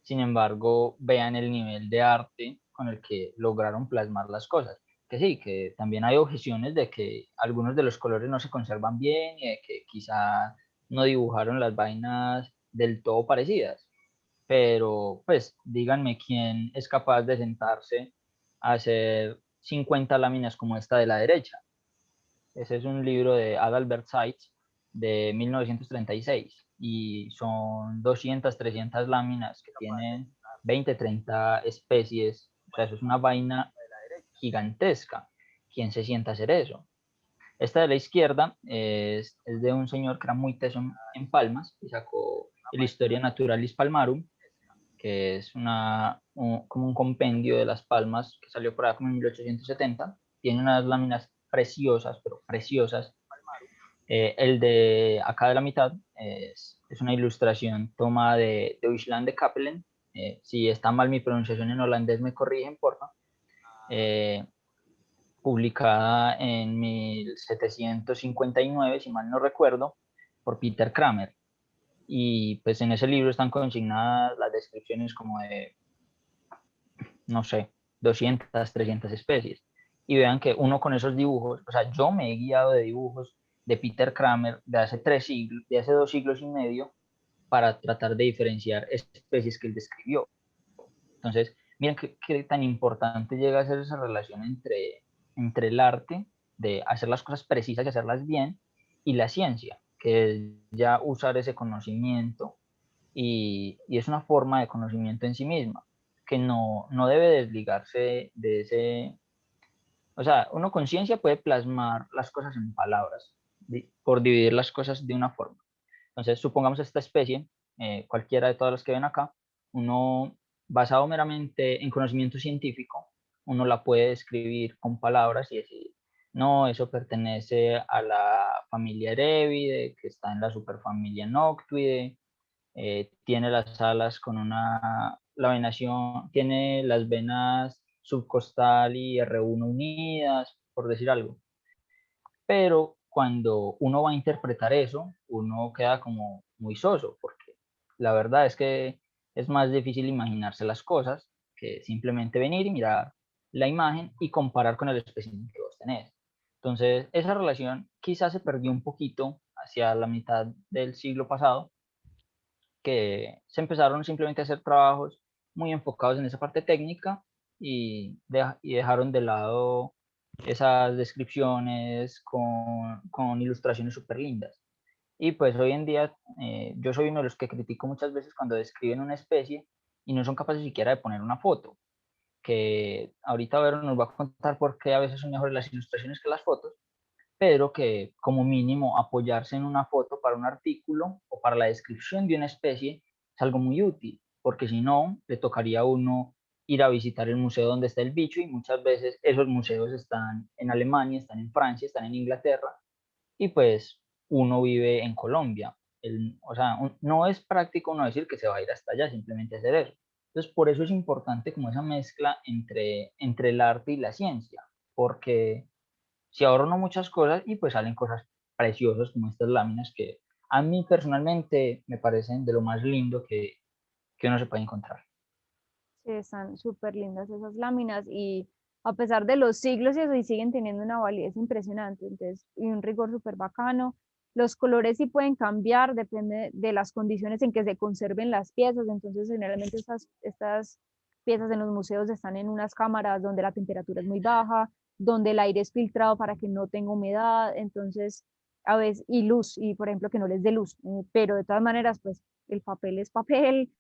Sin embargo, vean el nivel de arte con el que lograron plasmar las cosas. Que sí, que también hay objeciones de que algunos de los colores no se conservan bien y de que quizá no dibujaron las vainas del todo parecidas. Pero pues díganme quién es capaz de sentarse a hacer 50 láminas como esta de la derecha. Ese es un libro de Adalbert Seitz de 1936 y son 200, 300 láminas que tienen 20, 30 especies. O sea, eso es una vaina gigantesca. ¿Quién se sienta a hacer eso? Esta de la izquierda es de un señor que era muy teso en palmas y sacó el Historia Naturalis Palmarum, que es como un compendio de las palmas que salió por ahí como en 1870. Tiene unas láminas preciosas, pero preciosas. El de acá de la mitad es una ilustración tomada de Huysland de Capellen. Si está mal mi pronunciación en holandés, me corrigen, porfa. Publicada en 1759, si mal no recuerdo, por Peter Kramer. Y pues en ese libro están consignadas las descripciones como de, no sé, 200, 300 especies. Y vean que uno con esos dibujos, o sea, yo me he guiado de dibujos de Peter Kramer de hace 3 siglos, de hace 2 siglos y medio, para tratar de diferenciar especies que él describió. Entonces, miren qué tan importante llega a ser esa relación entre el arte, de hacer las cosas precisas y hacerlas bien, y la ciencia, que es ya usar ese conocimiento y es una forma de conocimiento en sí misma, que no debe desligarse de ese, o sea, uno con ciencia puede plasmar las cosas en palabras, por dividir las cosas de una forma. Entonces, supongamos esta especie, cualquiera de todas las que ven acá, uno, basado meramente en conocimiento científico, uno la puede describir con palabras y decir, no, eso pertenece a la familia Erevide, que está en la superfamilia Noctuide, tiene las alas con la venación, tiene las venas subcostal y R1 unidas, por decir algo. Pero cuando uno va a interpretar eso, uno queda como muy soso, porque la verdad es que es más difícil imaginarse las cosas que simplemente venir y mirar la imagen y comparar con el espécimen que vos tenés. Entonces, esa relación quizás se perdió un poquito hacia la mitad del siglo pasado, que se empezaron simplemente a hacer trabajos muy enfocados en esa parte técnica y dejaron de lado esas descripciones con ilustraciones súper lindas. Y pues hoy en día yo soy uno de los que critico muchas veces cuando describen una especie y no son capaces siquiera de poner una foto, que ahorita Vero nos va a contar por qué a veces son mejores las ilustraciones que las fotos, pero que como mínimo apoyarse en una foto para un artículo o para la descripción de una especie es algo muy útil, porque si no, le tocaría a uno ir a visitar el museo donde está el bicho y muchas veces esos museos están en Alemania, están en Francia, están en Inglaterra y pues uno vive en Colombia. O sea, no es práctico uno decir que se va a ir hasta allá, simplemente hacer eso. Entonces, por eso es importante como esa mezcla entre el arte y la ciencia, porque se ahorran muchas cosas y pues salen cosas preciosas como estas láminas que a mí personalmente me parecen de lo más lindo que uno se puede encontrar. Sí, están súper lindas esas láminas y a pesar de los siglos y eso, y siguen teniendo una validez impresionante, entonces, y un rigor súper bacano. Los colores sí pueden cambiar, depende de las condiciones en que se conserven las piezas, entonces generalmente estas piezas en los museos están en unas cámaras donde la temperatura es muy baja, donde el aire es filtrado para que no tenga humedad, entonces a veces, y luz, y por ejemplo que no les dé luz, pero de todas maneras, pues el papel es papel,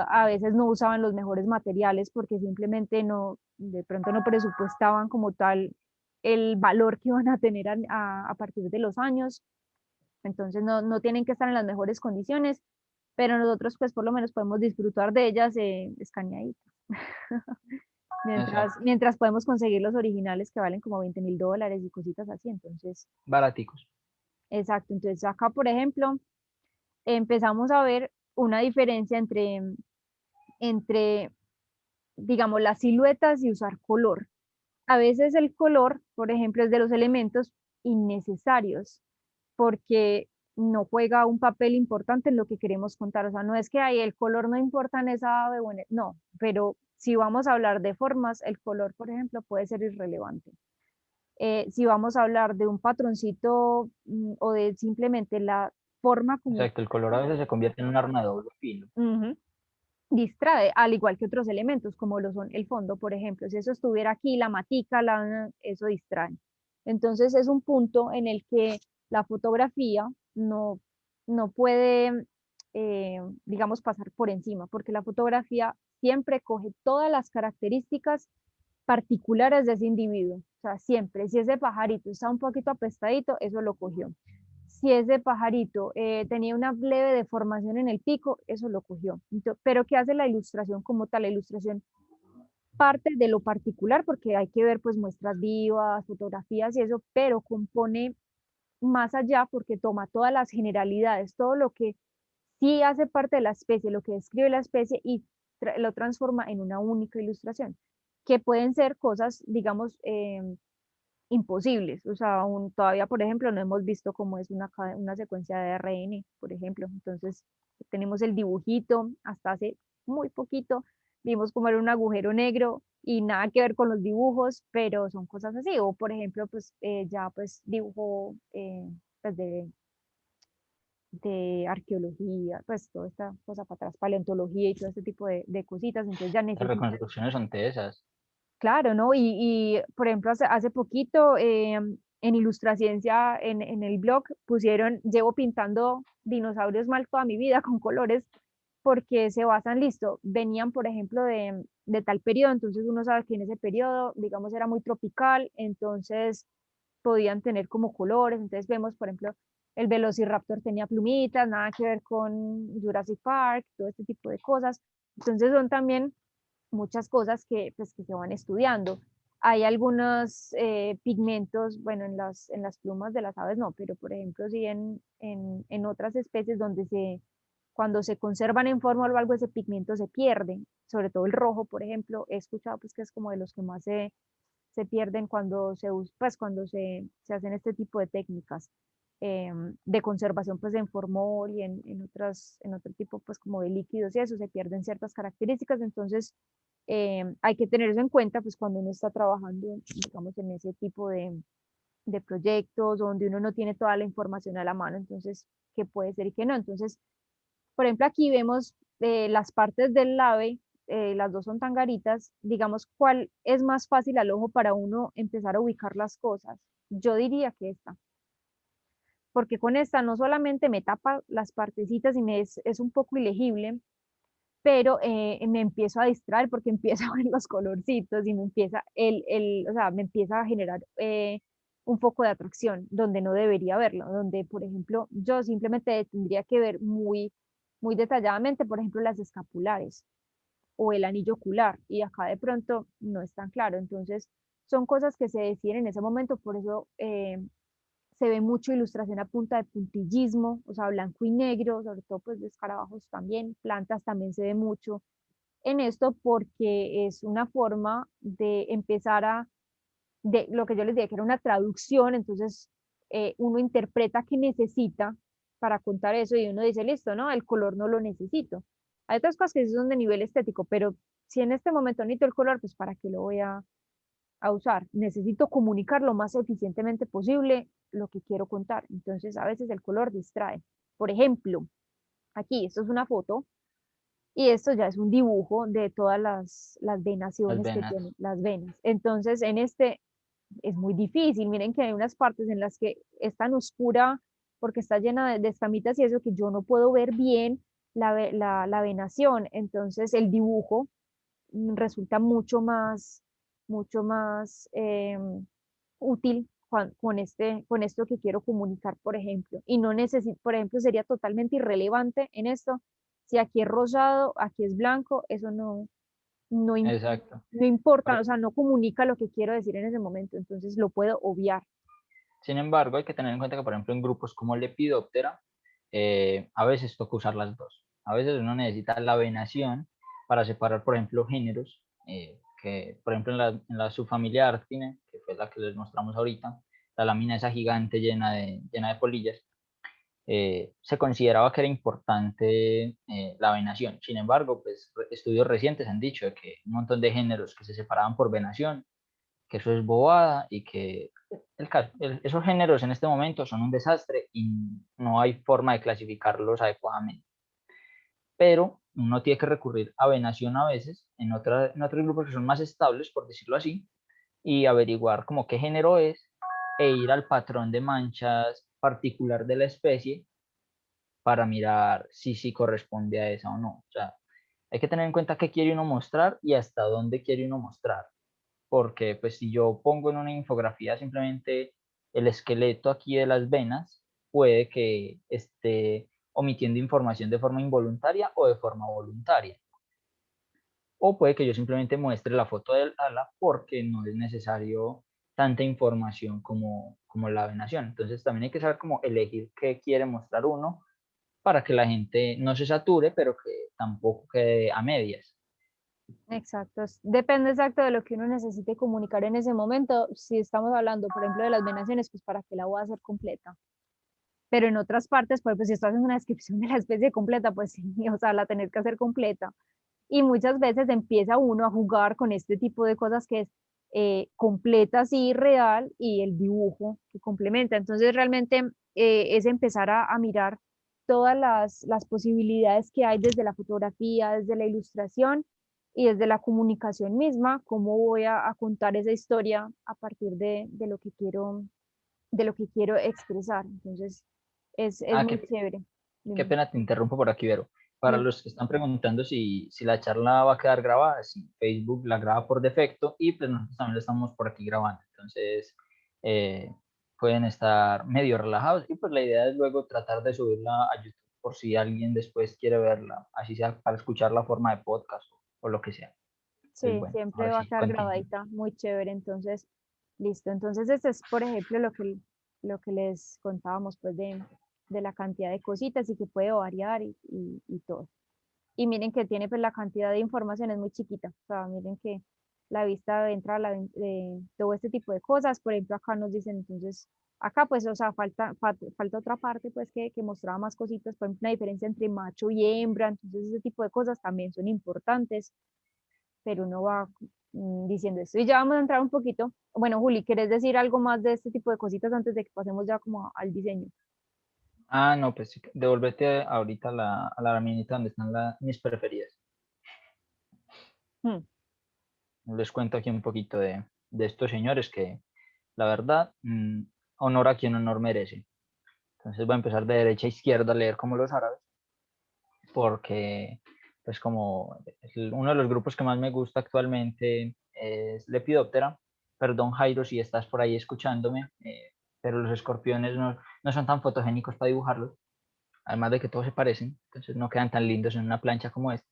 a veces no usaban los mejores materiales porque simplemente no, de pronto no presupuestaban como tal el valor que iban a tener a partir de los años, entonces no tienen que estar en las mejores condiciones, pero nosotros pues por lo menos podemos disfrutar de ellas escaneaditas. Exacto. Mientras podemos conseguir los originales que valen como $20.000 y cositas así, entonces, Baraticos. exacto, entonces acá por ejemplo empezamos a ver una diferencia entre digamos, las siluetas y usar color. A veces el color, por ejemplo, es de los elementos innecesarios, porque no juega un papel importante en lo que queremos contar. O sea, no es que ahí el color no importa en esa ave, bueno, no, pero si vamos a hablar de formas, el color, por ejemplo, puede ser irrelevante. Si vamos a hablar de un patroncito o de simplemente la forma como Exacto, el color a veces se convierte en un arma de doble filo. ujú, distrae, al igual que otros elementos, como lo son el fondo, por ejemplo. Si eso estuviera aquí, la matica, eso distrae. Entonces es un punto en el que la fotografía no puede, digamos, pasar por encima, porque la fotografía siempre coge todas las características particulares de ese individuo. O sea, siempre, si ese pajarito está un poquito apestadito, eso lo cogió. Si ese pajarito tenía una leve deformación en el pico, eso lo cogió. Pero ¿qué hace la ilustración como tal? La ilustración parte de lo particular, porque hay que ver pues muestras vivas, fotografías y eso, pero compone más allá porque toma todas las generalidades, todo lo que sí hace parte de la especie, lo que describe la especie y lo transforma en una única ilustración, que pueden ser cosas, digamos, imposibles. O sea, aún todavía, por ejemplo, no hemos visto cómo es una secuencia de ARN, por ejemplo. Entonces, tenemos el dibujito, hasta hace muy poquito vimos cómo era un agujero negro y nada que ver con los dibujos, pero son cosas así. O, por ejemplo, pues ya pues dibujo pues, de arqueología, pues toda esta cosa para atrás, paleontología y todo este tipo de cositas, entonces ya Las necesita. reconstrucciones son tesas. Claro, ¿no? Por ejemplo, hace poquito en Ilustraciencia, en el blog, pusieron, llevo pintando dinosaurios mal toda mi vida con colores, porque se basan, listo, venían, por ejemplo, de tal periodo, entonces uno sabe que en ese periodo, digamos, era muy tropical, entonces podían tener como colores, entonces vemos, por ejemplo, el Velociraptor tenía plumitas, nada que ver con Jurassic Park, todo este tipo de cosas, entonces son también muchas cosas que, pues, que se van estudiando. Hay algunos pigmentos, bueno, en las plumas de las aves no, pero por ejemplo sí en otras especies donde cuando se conservan en forma o algo, ese pigmento se pierde, sobre todo el rojo, por ejemplo, he escuchado pues que es como de los que más se pierden cuando pues, cuando se hacen este tipo de técnicas de conservación pues en formol y en otro tipo pues como de líquidos y eso, se pierden ciertas características, entonces hay que tener eso en cuenta pues cuando uno está trabajando, digamos, en ese tipo de proyectos donde uno no tiene toda la información a la mano, entonces, qué puede ser y qué no. Entonces, por ejemplo, aquí vemos las partes del ave, las dos son tangaritas, digamos, ¿cuál es más fácil al ojo para uno empezar a ubicar las cosas? Yo diría que esta, porque con esta no solamente me tapa las partecitas y es un poco ilegible, pero me empiezo a distraer porque empiezo a ver los colorcitos y me empieza o sea, me empieza a generar un foco de atracción donde no debería verlo, donde, por ejemplo, yo simplemente tendría que ver muy detalladamente, por ejemplo, las escapulares o el anillo ocular, y acá de pronto no es tan claro. Entonces, son cosas que se deciden en ese momento, por eso se ve mucho ilustración a punta de puntillismo, o sea, blanco y negro, sobre todo pues de escarabajos también, plantas también se ve mucho en esto porque es una forma de empezar de lo que yo les decía que era una traducción, entonces uno interpreta qué necesita para contar eso y uno dice, listo, ¿no? El color no lo necesito. Hay otras cosas que sí son de nivel estético, pero si en este momento necesito el color, pues ¿para qué lo voy a usar? Necesito comunicar lo más eficientemente posible lo que quiero contar. Entonces, a veces el color distrae. Por ejemplo, aquí, esto es una foto y esto ya es un dibujo de todas las Las venaciones que venas. tienen las venas. Entonces, en este es muy difícil. Miren que hay unas partes en las que es tan oscura porque está llena de escamitas y eso que yo no puedo ver bien la venación. Entonces el dibujo resulta mucho más útil con esto que quiero comunicar, por ejemplo. Y no necesito, por ejemplo, sería totalmente irrelevante en esto. Si aquí es rosado, aquí es blanco, eso no, Exacto. no importa, o sea, no comunica lo que quiero decir en ese momento, entonces lo puedo obviar. Sin embargo, hay que tener en cuenta que, por ejemplo, en grupos como Lepidoptera, a veces toca usar las dos. A veces uno necesita la venación para separar, por ejemplo, géneros, que, por ejemplo, en la subfamilia Arctine, que fue la que les mostramos ahorita, la lámina esa gigante llena de polillas, se consideraba que era importante la venación. Sin embargo, pues, estudios recientes han dicho de que un montón de géneros que se separaban por venación, que eso es bobada y que esos géneros en este momento son un desastre y no hay forma de clasificarlos adecuadamente. Pero uno tiene que recurrir a venación a veces en otros grupos que son más estables, por decirlo así, y averiguar como qué género es e ir al patrón de manchas particular de la especie para mirar si corresponde a esa o no. O sea, hay que tener en cuenta qué quiere uno mostrar y hasta dónde quiere uno mostrar. Porque pues si yo pongo en una infografía simplemente el esqueleto aquí de las venas, puede que esté omitiendo información de forma involuntaria o de forma voluntaria. O puede que yo simplemente muestre la foto del ala porque no es necesario tanta información como la venación. Entonces también hay que saber cómo elegir qué quiere mostrar uno para que la gente no se sature, pero que tampoco quede a medias. Exacto, depende exacto de lo que uno necesite comunicar en ese momento. Si estamos hablando, por ejemplo, de las venaciones, pues para qué la voy a hacer completa. Pero en otras partes, por ejemplo, si estoy haciendo una descripción de la especie completa, pues sí, o sea, la tener que hacer completa. Y muchas veces empieza uno a jugar con este tipo de cosas que es completa, así, real, y el dibujo que complementa. Entonces, realmente es empezar a mirar todas las posibilidades que hay desde la fotografía, desde la ilustración y desde la comunicación misma, cómo voy a contar esa historia a partir de lo que quiero expresar. Entonces, es Ah, muy chévere. qué Dime. pena te interrumpo por aquí, Vero. Para No, los que están preguntando si la charla va a quedar grabada, sí, Facebook la graba por defecto y pues nosotros también la estamos por aquí grabando. Entonces, eh, pueden estar medio relajados y pues la idea es luego tratar de subirla a YouTube por si alguien después quiere verla, así sea para escuchar la forma de podcast o lo que sea. Entonces, sí, bueno, siempre ahora va a sí, quedar continúo. grabadita, muy chévere. Entonces, listo. Entonces, este es, por ejemplo, lo que les contábamos, pues, de la cantidad de cositas y que puede variar y todo. Y miren que tiene, pues, la cantidad de información es muy chiquita. O sea, miren que la vista entra de todo este tipo de cosas. Por ejemplo, acá nos dicen, entonces, acá, pues, o sea, falta otra parte, pues, que mostraba más cositas, por ejemplo, una diferencia entre macho y hembra. Entonces, ese tipo de cosas también son importantes, pero uno va diciendo esto. Y ya vamos a entrar un poquito. Bueno, Juli, ¿quieres decir algo más de este tipo de cositas antes de que pasemos ya como al diseño? Ah, no, pues sí, devuélvete ahorita a la herramienta donde están mis preferidas. Hmm, Les cuento aquí un poquito de estos señores que, la verdad, honor a quien honor merece. Entonces voy a empezar de derecha a izquierda a leer como los árabes, porque pues como uno de los grupos que más me gusta actualmente es Lepidoptera. Perdón, Jairo, si estás por ahí escuchándome, pero los escorpiones no son tan fotogénicos para dibujarlos, además de que todos se parecen, entonces no quedan tan lindos en una plancha como esta.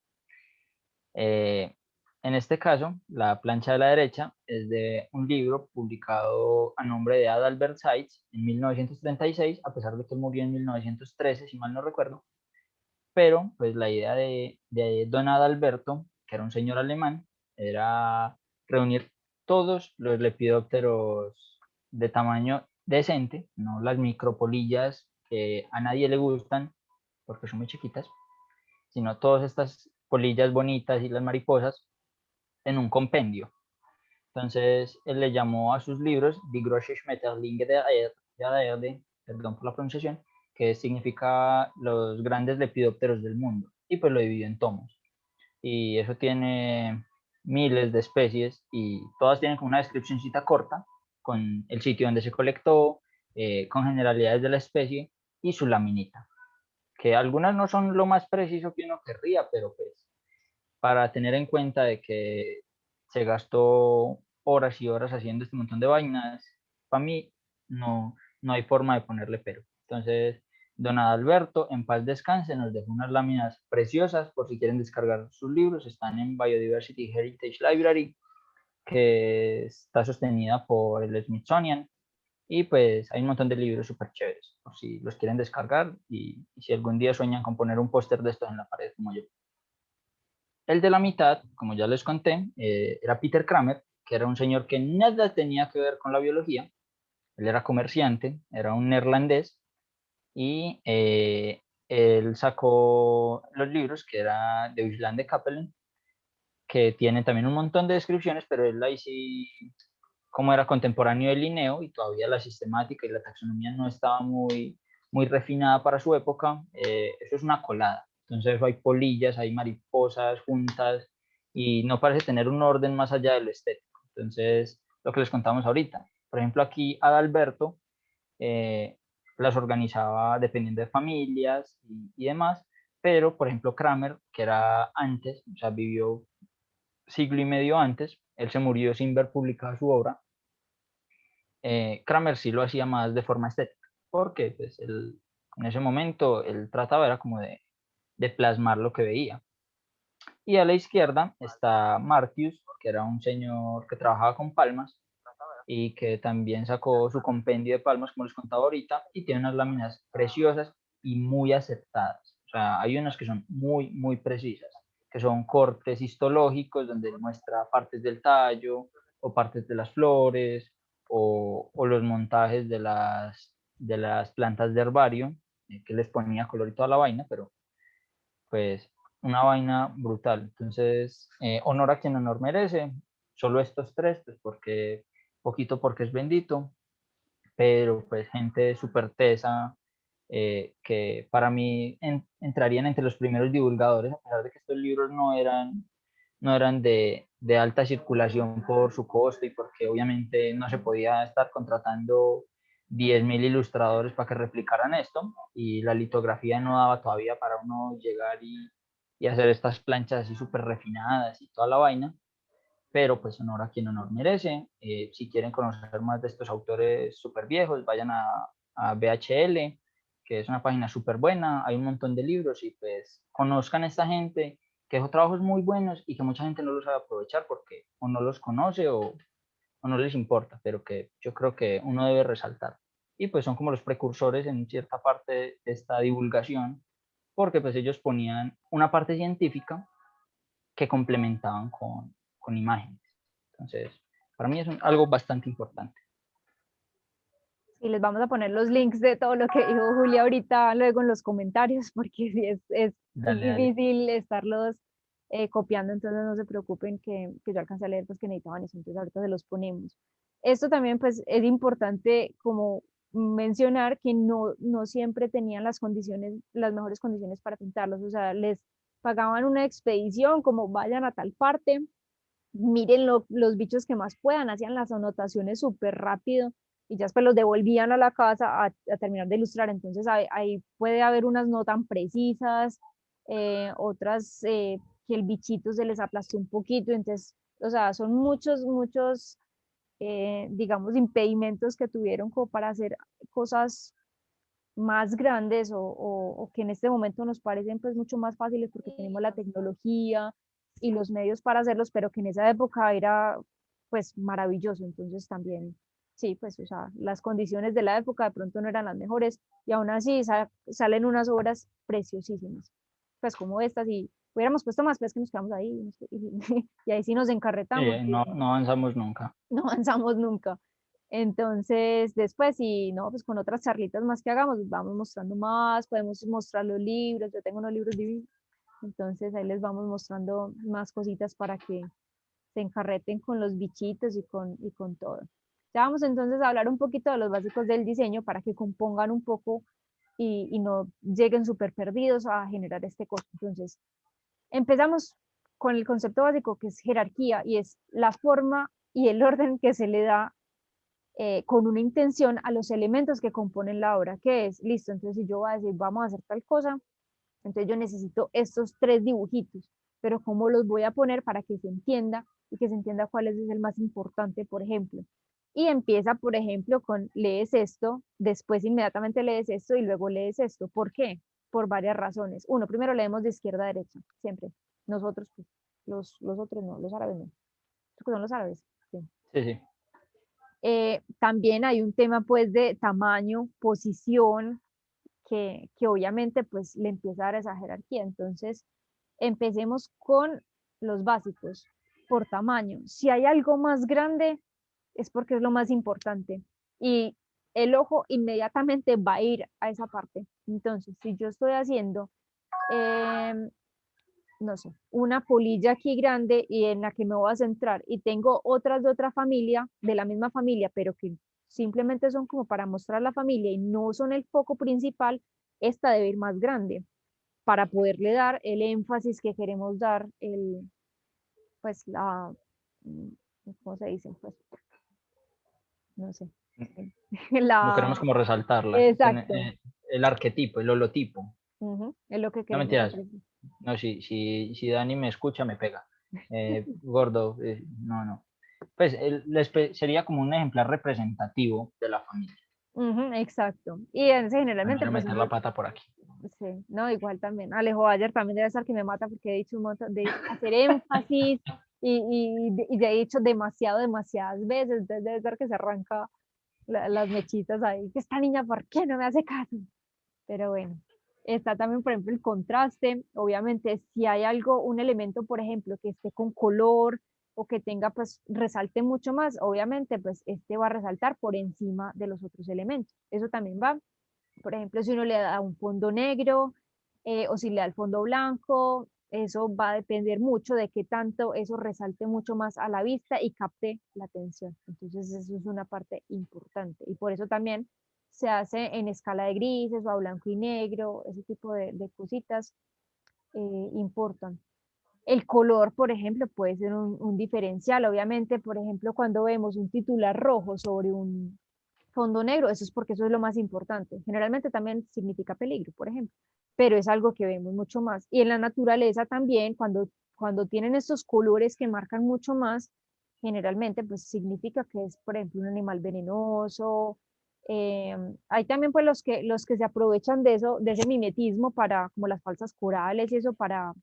Eh, en este caso, la plancha de la derecha es de un libro publicado a nombre de Adalbert Seitz en 1936, a pesar de que él murió en 1913, si mal no recuerdo. Pero pues la idea de don Adalberto, que era un señor alemán, era reunir todos los lepidópteros de tamaño decente, no las micropolillas que a nadie le gustan porque son muy chiquitas, sino todas estas polillas bonitas y las mariposas en un compendio. Entonces, él le llamó a sus libros Die große Schmetterlinge der Erde, perdón por la pronunciación, que significa los grandes lepidópteros del mundo, y pues lo dividió en tomos. Y eso tiene miles de especies y todas tienen como una descripcióncita corta, con el sitio donde se colectó, con generalidades de la especie y su laminita, que algunas no son lo más preciso que uno querría, pero pues para tener en cuenta de que se gastó horas y horas haciendo este montón de vainas, para mí no hay forma de ponerle pero. Entonces, don Adalberto, en paz descanse, nos dejó unas láminas preciosas por si quieren descargar sus libros, están en Biodiversity Heritage Library, que está sostenida por el Smithsonian, y pues hay un montón de libros súper chéveres, por si los quieren descargar y si algún día sueñan con poner un póster de estos en la pared como yo. El de la mitad, como ya les conté, era Peter Kramer, que era un señor que nada tenía que ver con la biología. Él era comerciante, era un neerlandés y él sacó los libros que era de Wisland de Capellen, que tienen también un montón de descripciones, pero él ahí sí, como era contemporáneo de Linneo y todavía la sistemática y la taxonomía no estaba muy refinada para su época, eso es una colada. Entonces hay polillas, hay mariposas juntas y no parece tener un orden más allá de lo estético. Entonces, lo que les contamos ahorita. Por ejemplo, aquí Adalberto eh, las organizaba dependiendo de familias y demás, pero por ejemplo Kramer, que era antes, o sea, vivió siglo y medio antes, él se murió sin ver publicada su obra. Kramer sí lo hacía más de forma estética, porque pues, en ese momento él trataba era como de plasmar lo que veía. Y a la izquierda está Martius, que era un señor que trabajaba con palmas y que también sacó su compendio de palmas, como les contaba ahorita, y tiene unas láminas preciosas y muy acertadas. O sea, hay unas que son muy precisas, que son cortes histológicos, donde él muestra partes del tallo o partes de las flores o los montajes de las plantas de herbario, que les ponía color y toda la vaina, pero pues una vaina brutal. Entonces, honor a quien honor merece. Solo estos tres, pues porque, poquito porque es bendito, pero pues gente súper tesa, que para mí entrarían entre los primeros divulgadores, a pesar de que estos libros no eran de alta circulación por su costo y porque obviamente no se podía estar contratando 10.000 ilustradores para que replicaran esto y la litografía no daba todavía para uno llegar y hacer estas planchas así súper refinadas y toda la vaina, pero pues honor a quien honor merece. Si quieren conocer más de estos autores súper viejos, vayan a BHL, que es una página súper buena, hay un montón de libros y pues conozcan a esta gente que dejó trabajos muy buenos y que mucha gente no los sabe aprovechar porque o no los conoce o no les importa, pero que yo creo que uno debe resaltar. Y pues son como los precursores en cierta parte de esta divulgación, porque pues ellos ponían una parte científica que complementaban con imágenes. Entonces, para mí es algo bastante importante. Y les vamos a poner los links de todo lo que dijo Julia ahorita luego en los comentarios, porque sí es Dale, dale. difícil estarlos copiando, entonces no se preocupen que yo alcancé a leer, pues que necesitaban eso, entonces ahorita se los ponemos. Esto también pues es importante como mencionar que no siempre tenían las condiciones, las mejores condiciones para pintarlos, o sea, les pagaban una expedición como vayan a tal parte, miren los bichos que más puedan, hacían las anotaciones súper rápido y ya después los devolvían a la casa a terminar de ilustrar. Entonces ahí puede haber unas no tan precisas, otras que el bichito se les aplastó un poquito. Entonces, o sea, son muchos, digamos, impedimentos que tuvieron como para hacer cosas más grandes o que en este momento nos parecen pues mucho más fáciles porque tenemos la tecnología y los medios para hacerlos, pero que en esa época era pues maravilloso. Entonces también, sí, pues o sea, las condiciones de la época de pronto no eran las mejores y aún así salen unas obras preciosísimas, pues como estas y hubiéramos puesto más, pues que nos quedamos ahí y ahí sí nos encarretamos No, no avanzamos nunca. no avanzamos nunca. Entonces, después, y no, pues con otras charlitas más que hagamos, vamos mostrando más, podemos mostrar los libros, yo tengo unos libros divinos, entonces ahí les vamos mostrando más cositas para que se encarreten con los bichitos y con todo. Ya vamos entonces a hablar un poquito de los básicos del diseño para que compongan un poco y no lleguen súper perdidos a generar este costo. Entonces, empezamos con el concepto básico que es jerarquía y es la forma y el orden que se le da con una intención a los elementos que componen la obra, que es, listo, entonces si yo voy a decir, vamos a hacer tal cosa, entonces yo necesito estos 3 dibujitos, pero ¿cómo los voy a poner para que se entienda y que se entienda cuál es el más importante, por ejemplo? Y empieza, por ejemplo, con lees esto, después inmediatamente lees esto y luego lees esto. ¿Por qué? Por varias razones. Uno, primero leemos de izquierda a derecha, siempre. Nosotros, pues, los otros no, los árabes no. Creo que son los árabes. Sí. Sí, sí. También hay un tema pues de tamaño, posición, que obviamente pues le empieza a dar esa jerarquía. Entonces, empecemos con los básicos por tamaño. Si hay algo más grande, es porque es lo más importante. Y el ojo inmediatamente va a ir a esa parte. Entonces, si yo estoy haciendo, em, no sé, una polilla aquí grande y en la que me voy a centrar y tengo otras de otra familia, de la misma familia, pero que simplemente son como para mostrar la familia y no son el foco principal, esta debe ir más grande para poderle dar el énfasis que queremos dar, pues mm, ¿cómo se dice? Pues, no sé, No la, queremos como resaltarla. exacto, El arquetipo, el holotipo. es lo que No queremos mentiras. representar. No, si Dani me escucha, me pega. Gordo, no, no. Pues sería como un ejemplar representativo de la familia. Exacto. Y Bueno, generalmente, voy a pues meter la pata por aquí. sí, no, igual también. Alejo ayer también debe estar que me mata porque he dicho un montón de hacer énfasis y ya he dicho demasiadas veces, entonces debe ser que se arranca las mechitas ahí. Que esta niña, ¿por qué no me hace caso? Pero bueno, está también, por ejemplo, el contraste. Obviamente, si hay algo, un elemento, por ejemplo, que esté con color o que tenga, pues, resalte mucho más, obviamente, pues, este va a resaltar por encima de los otros elementos. Eso también va. Por ejemplo, si uno le da un fondo negro o si le da el fondo blanco, eso va a depender mucho de qué tanto eso resalte mucho más a la vista y capte la atención. Entonces, eso es una parte importante. Y por eso también se hace en escala de grises o a blanco y negro, ese tipo de cositas importan. El color, por ejemplo, puede ser un diferencial. Obviamente, por ejemplo, cuando vemos un titular rojo sobre un fondo negro, eso es porque eso es lo más importante. Generalmente también significa peligro, por ejemplo, pero es algo que vemos mucho más. Y en la naturaleza también, cuando tienen estos colores que marcan mucho más, generalmente pues significa que es, por ejemplo, un animal venenoso. Hay también pues los que se aprovechan de eso, de ese mimetismo para, como las falsas corales y eso, para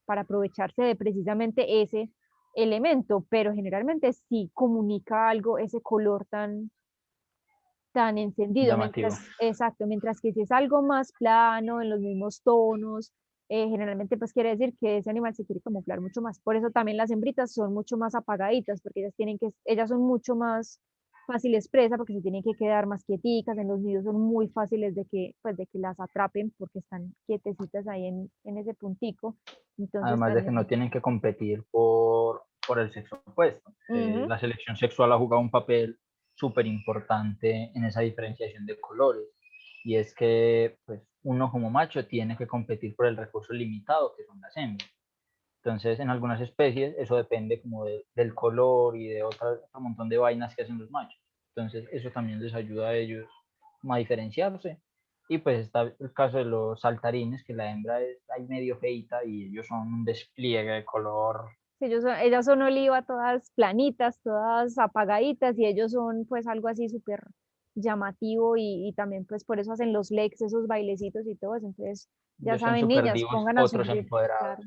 aprovecharse de precisamente ese elemento, pero generalmente sí comunica algo, ese color tan encendido, Llamativo. mientras, exacto, mientras que si es algo más plano, en los mismos tonos, generalmente pues quiere decir que ese animal se quiere camuflar mucho más. Por eso también las hembritas son mucho más apagaditas, porque ellas son mucho más fáciles presa, porque se tienen que quedar más quieticas, en los nidos son muy fáciles de que las atrapen, porque están quietecitas ahí en ese puntico. Entonces Además de que no también, tienen que competir por el sexo opuesto. ujú, La selección sexual ha jugado un papel súper importante en esa diferenciación de colores. Y es que pues, uno como macho tiene que competir por el recurso limitado que son las hembras. Entonces, en algunas especies eso depende como del color y de otro montón de vainas que hacen los machos. Entonces, eso también les ayuda a ellos como a diferenciarse. Y pues está el caso de los saltarines, que la hembra es ahí medio feita y ellos son un despliegue de color. ellas son oliva, todas planitas, todas apagaditas, y ellos son pues algo así súper llamativo y también pues por eso hacen los legs, esos bailecitos y todo eso. Entonces, ya Ellos son saben, súper niñas, divos, pongan a otros sufrir, claro, empoderados.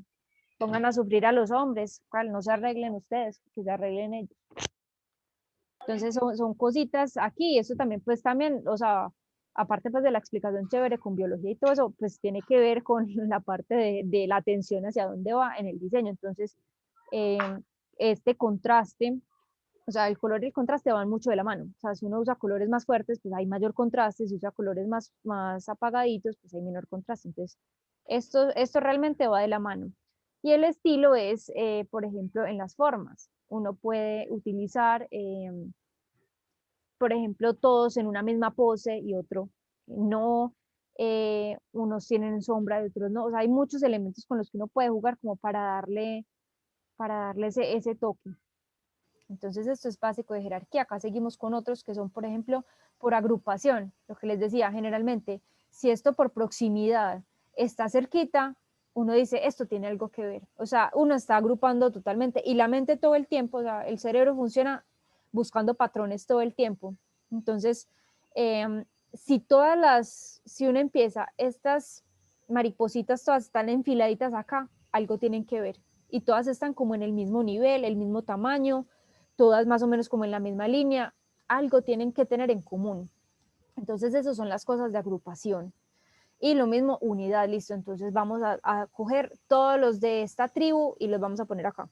pongan a sufrir a los hombres, cual, no se arreglen ustedes, que se arreglen ellos. Entonces son cositas aquí, y eso también pues también, o sea, aparte pues de la explicación chévere con biología y todo eso, pues tiene que ver con la parte de la atención hacia dónde va en el diseño. Entonces, eh, este contraste, o sea, el color y el contraste van mucho de la mano. O sea, si uno usa colores más fuertes, pues hay mayor contraste, si usa colores más apagaditos, pues hay menor contraste. Entonces, esto realmente va de la mano. Y el estilo es, por ejemplo, en las formas. Uno puede utilizar, por ejemplo, todos en una misma pose y otro no. Unos tienen sombra y otros no. O sea, hay muchos elementos con los que uno puede jugar como para darle ese toque. Entonces esto es básico de jerarquía. Acá seguimos con otros que son, por ejemplo, por agrupación, lo que les decía, generalmente, si esto por proximidad está cerquita, uno dice, esto tiene algo que ver. O sea, uno está agrupando totalmente y la mente todo el tiempo, o sea, el cerebro funciona buscando patrones todo el tiempo. Entonces, si uno empieza, estas maripositas todas están enfiladitas acá, algo tienen que ver. Y todas están como en el mismo nivel, el mismo tamaño, todas más o menos como en la misma línea, algo tienen que tener en común. Entonces, esas son las cosas de agrupación. Y lo mismo, unidad, listo. Entonces, vamos a coger todos los de esta tribu y los vamos a poner acá.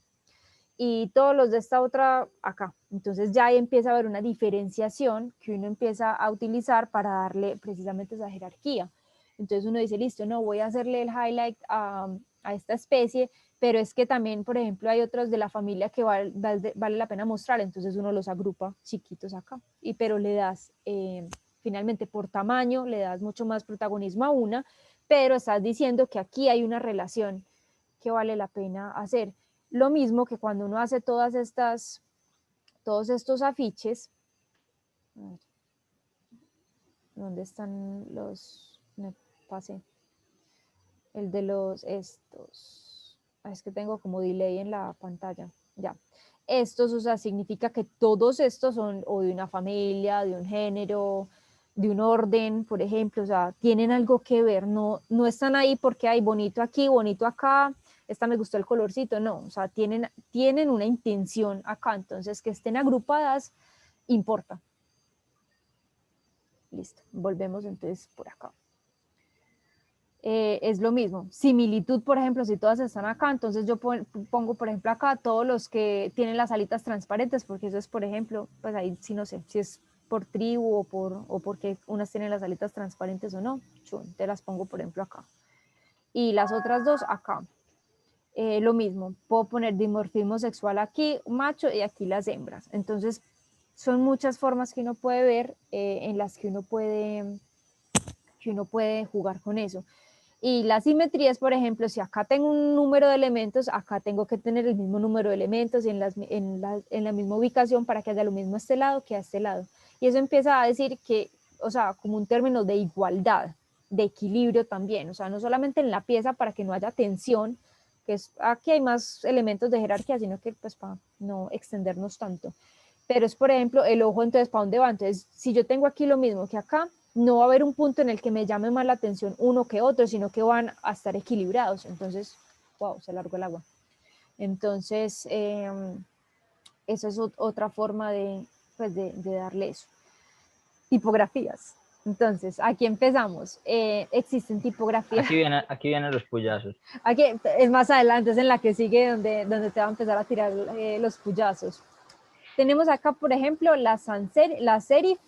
Y todos los de esta otra acá. Entonces, ya ahí empieza a haber una diferenciación que uno empieza a utilizar para darle precisamente esa jerarquía. Entonces, uno dice, listo, no, voy a hacerle el highlight a esta especie, pero es que también, por ejemplo, hay otros de la familia que vale la pena mostrar, entonces uno los agrupa chiquitos acá, pero le das, finalmente por tamaño, le das mucho más protagonismo a una, pero estás diciendo que aquí hay una relación que vale la pena hacer. Lo mismo que cuando uno hace todos estos afiches, ¿dónde están los? Me pasé. El de los estos. Es que tengo como delay en la pantalla. Ya. Estos, o sea, significa que todos estos son o de una familia, de un género, de un orden, por ejemplo, o sea, tienen algo que ver, no están ahí porque hay bonito aquí, bonito acá, esta me gustó el colorcito, no, o sea, tienen una intención acá, entonces que estén agrupadas importa. Listo, volvemos entonces por acá. Es lo mismo. Similitud, por ejemplo, si todas están acá, entonces yo pongo, por ejemplo, acá todos los que tienen las alitas transparentes, porque eso es, por ejemplo, pues ahí sí no sé si es por tribu o porque unas tienen las alitas transparentes o no. Te las pongo, por ejemplo, acá. Y las otras dos acá. Lo mismo, puedo poner dimorfismo sexual aquí, macho, y aquí las hembras. Entonces, son muchas formas que uno puede ver en las que uno puede jugar con eso. Y la simetría es, por ejemplo, si acá tengo un número de elementos, acá tengo que tener el mismo número de elementos y en la misma ubicación para que haya lo mismo a este lado que a este lado. Y eso empieza a decir que, o sea, como un término de igualdad, de equilibrio también, o sea, no solamente en la pieza para que no haya tensión, que es, aquí hay más elementos de jerarquía, sino que pues para no extendernos tanto. Pero es, por ejemplo, el ojo, entonces, ¿para dónde va? Entonces, si yo tengo aquí lo mismo que acá, no va a haber un punto en el que me llame más la atención uno que otro, sino que van a estar equilibrados. Entonces, wow, se largó el agua. Entonces, esa es otra forma pues de darle eso. Tipografías. Entonces, aquí empezamos. Existen tipografías. Aquí vienen los puyazos. Aquí es más adelante, es en la que sigue donde te va a empezar a tirar los puyazos. Tenemos acá, por ejemplo, la serif.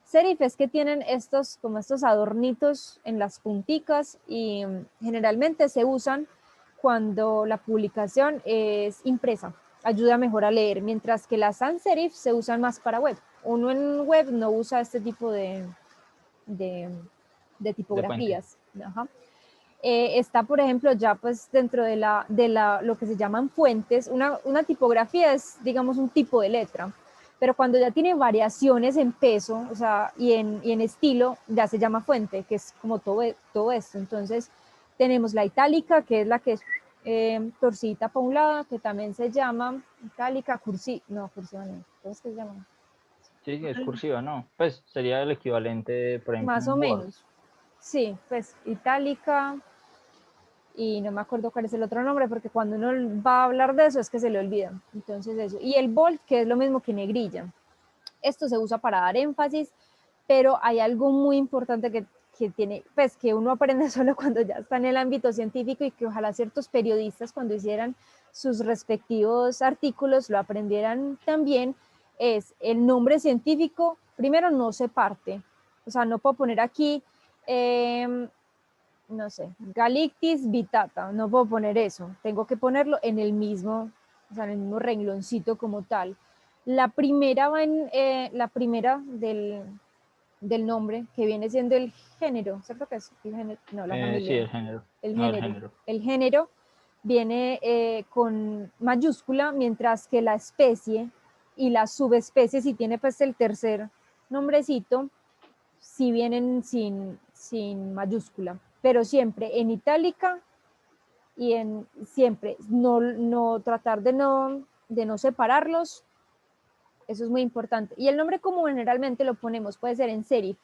Serif es que tienen estos adornitos en las punticas y generalmente se usan cuando la publicación es impresa. Ayuda mejor a leer, mientras que las sans serif se usan más para web. Uno en web no usa este tipo de tipografías. Ajá. Está, por ejemplo, ya pues dentro de lo que se llaman fuentes. Una tipografía es, digamos, un tipo de letra, pero cuando ya tiene variaciones en peso, o sea, y en estilo, ya se llama fuente, que es como todo esto. Entonces, tenemos la itálica, que es la que es torcida para un lado, que también se llama itálica, cursiva, no, ¿cómo es que se llama? Sí, es cursiva, ¿no? Pues sería el equivalente, por ejemplo, Más en o Word. menos, sí, pues itálica, y no me acuerdo cuál es el otro nombre, porque cuando uno va a hablar de eso es que se le olvida. Entonces eso. Y el bold, que es lo mismo que negrilla. Esto se usa para dar énfasis, pero hay algo muy importante que tiene, pues que uno aprende solo cuando ya está en el ámbito científico y que ojalá ciertos periodistas cuando hicieran sus respectivos artículos lo aprendieran también, es el nombre científico, primero no se parte, o sea, no puedo poner aquí no sé, Galictis vitata, no puedo poner eso, tengo que ponerlo en el mismo, o sea, en el mismo rengloncito como tal. La primera va en, la primera del nombre, que viene siendo el género, ¿cierto que es el género? No, la Sí, familia, el género. el No, el género. género. El género viene con mayúscula, mientras que la especie y las subespecies, si tiene pues el tercer nombrecito, si vienen sin mayúscula, pero siempre en itálica y siempre no tratar de no separarlos, eso es muy importante. Y el nombre común generalmente lo ponemos, puede ser en serif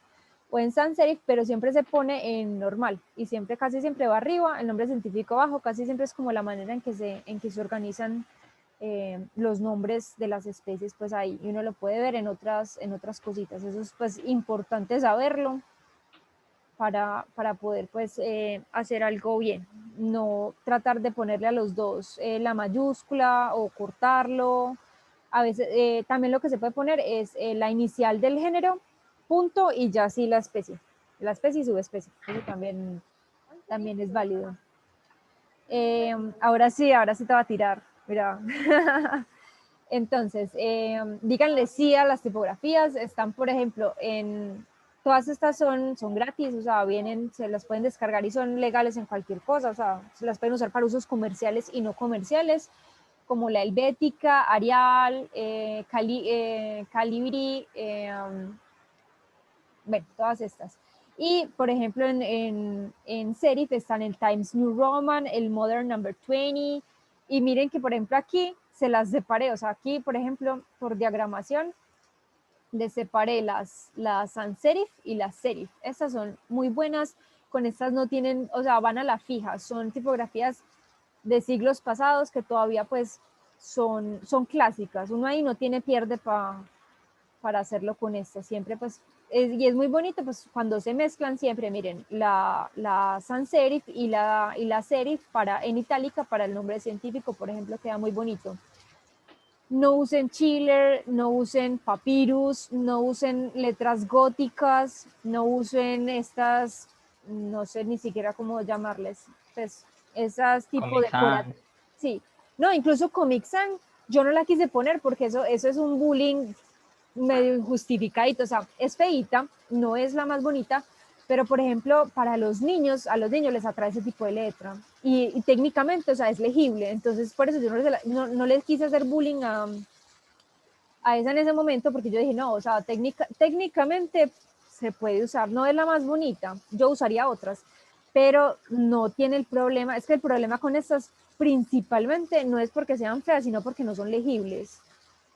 o en sans serif, pero siempre se pone en normal y siempre, casi siempre va arriba, el nombre científico abajo, casi siempre es como la manera en que se organizan los nombres de las especies, pues ahí, y uno lo puede ver en otras cositas. Eso es pues importante saberlo para poder pues hacer algo bien. No tratar de ponerle a los dos la mayúscula o cortarlo. A veces también lo que se puede poner es la inicial del género, punto, y ya sí la especie y subespecie. Eso también es válido. Ahora sí te va a tirar. Mira. Entonces, díganle sí a las tipografías. Están, por ejemplo, todas estas son gratis, o sea, se las pueden descargar y son legales en cualquier cosa, o sea, se las pueden usar para usos comerciales y no comerciales, como la Helvética, Arial, Calibri, bueno, todas estas. Y, por ejemplo, en serif están el Times New Roman, el Modern Number 20, y miren que, por ejemplo, aquí se las separé, o sea, aquí, por ejemplo, por diagramación, les separé las sans serif y las serif. Estas son muy buenas, con estas no tienen, o sea, van a la fija, son tipografías de siglos pasados que todavía pues son clásicas, uno ahí no tiene pierde para hacerlo con esto, siempre pues, y es muy bonito pues cuando se mezclan siempre, miren, la sans serif y la serif en itálica para el nombre científico, por ejemplo, queda muy bonito. No usen chiller, no usen papyrus, no usen letras góticas, no usen estas, no sé ni siquiera cómo llamarles, pues esas tipo Comic de Sans. sí, no, incluso Comic Sans, yo no la quise poner porque eso es un bullying medio injustificadito, o sea, es feita, no es la más bonita, pero por ejemplo, para los niños, a los niños les atrae ese tipo de letra y técnicamente, o sea, es legible, entonces por eso yo no les quise hacer bullying a esa en ese momento porque yo dije, no, o sea, técnicamente se puede usar, no es la más bonita, yo usaría otras, pero no tiene el problema, es que el problema con estas principalmente no es porque sean feas, sino porque no son legibles,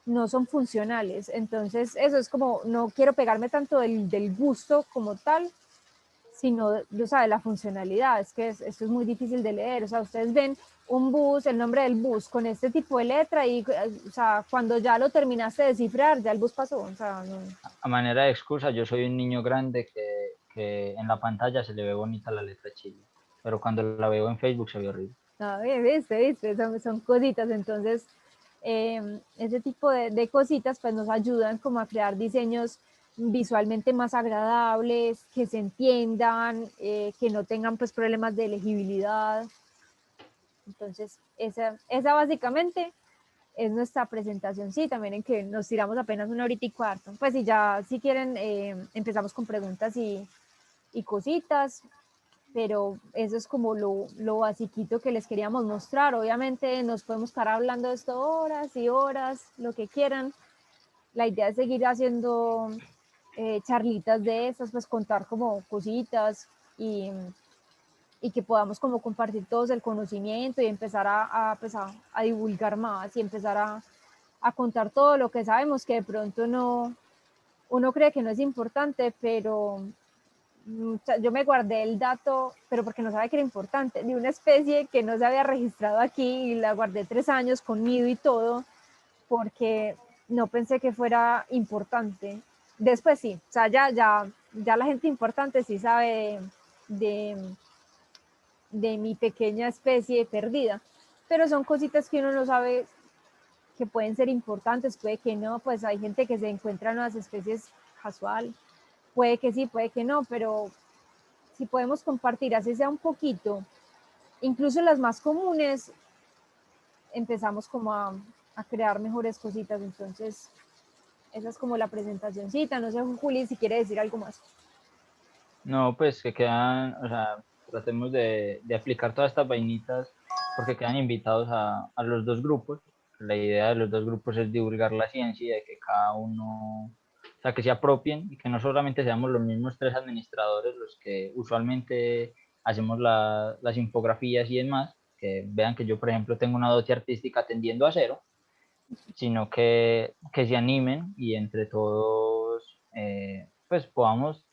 no son funcionales. Entonces, eso es como, no quiero pegarme tanto del gusto como tal, sino, o sea, de la funcionalidad. Es que esto es muy difícil de leer. O sea, ustedes ven un bus, el nombre del bus con este tipo de letra y, o sea, cuando ya lo terminaste de descifrar, ya el bus pasó. O sea, no. A manera de excusa, yo soy un niño grande que en la pantalla se le ve bonita la letra chile, pero cuando la veo en Facebook se ve horrible. No, viste, son cositas. Entonces, ese tipo de cositas pues nos ayudan como a crear diseños visualmente más agradables, que se entiendan, que no tengan pues problemas de legibilidad. Entonces, esa básicamente es nuestra presentación. Sí, también en que nos tiramos apenas una horita y cuarto. Pues si ya, si quieren, empezamos con preguntas y cositas, pero eso es como lo basiquito que les queríamos mostrar. Obviamente nos podemos estar hablando de esto horas y horas, lo que quieran. La idea es seguir haciendo charlitas de esas, pues contar como cositas y que podamos como compartir todos el conocimiento y empezar pues a divulgar más y empezar a contar todo lo que sabemos, que de pronto no, uno cree que no es importante, pero yo me guardé el dato, pero porque no sabía que era importante, de una especie que no se había registrado aquí y la guardé 3 años con nido y todo, porque no pensé que fuera importante. Después sí, o sea, ya la gente importante sí sabe de, de mi pequeña especie perdida, pero son cositas que uno no sabe que pueden ser importantes, puede que no, pues hay gente que se encuentra en nuevas especies casual, puede que sí, puede que no, pero si podemos compartir, así sea un poquito, incluso las más comunes, empezamos como a crear mejores cositas, entonces esa es como la presentacioncita, no sé, Juli, si quiere decir algo más. No, pues que quedan, o sea, tratemos de aplicar todas estas vainitas porque quedan invitados a los dos grupos. la idea de los dos grupos es divulgar la ciencia y de que cada uno, o sea, que se apropien y que no solamente seamos los mismos tres administradores los que usualmente hacemos las infografías y demás, que vean que yo, por ejemplo, tengo una dote artística tendiendo a cero, sino que se animen y entre todos, pues podamos,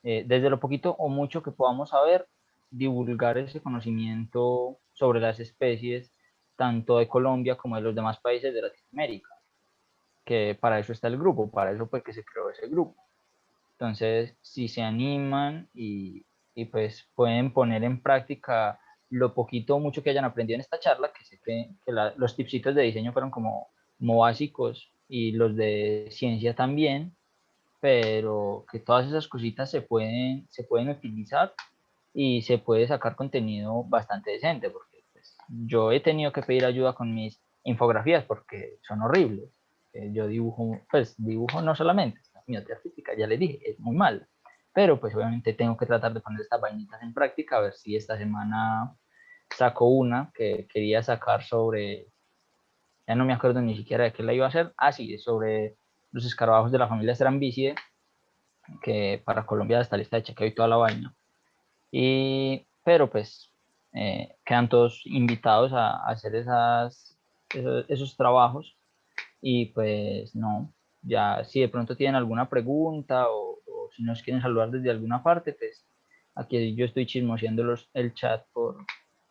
desde lo poquito o mucho que podamos saber, divulgar ese conocimiento sobre las especies, tanto de Colombia como de los demás países de Latinoamérica, que para eso está el grupo, para eso fue que se creó ese grupo. Entonces, si se animan y pues pueden poner en práctica lo poquito o mucho que hayan aprendido en esta charla, que sé que los tipsitos de diseño fueron como básicos y los de ciencia también, pero que todas esas cositas se pueden utilizar y se puede sacar contenido bastante decente, porque pues, yo he tenido que pedir ayuda con mis infografías porque son horribles. Yo dibujo, pues dibujo no solamente, mi arte artística, ya les dije, es muy mal, pero pues obviamente tengo que tratar de poner estas vainitas en práctica, a ver si esta semana saco una que quería sacar sobre, ya no me acuerdo ni siquiera de qué la iba a hacer, sí, sobre los escarabajos de la familia Strambicidae, que para Colombia está lista de chequeo y toda la vaina. Pero pues quedan todos invitados a hacer esos trabajos y pues no, ya si de pronto tienen alguna pregunta o si nos quieren saludar desde alguna parte, pues aquí yo estoy chismoseando el chat por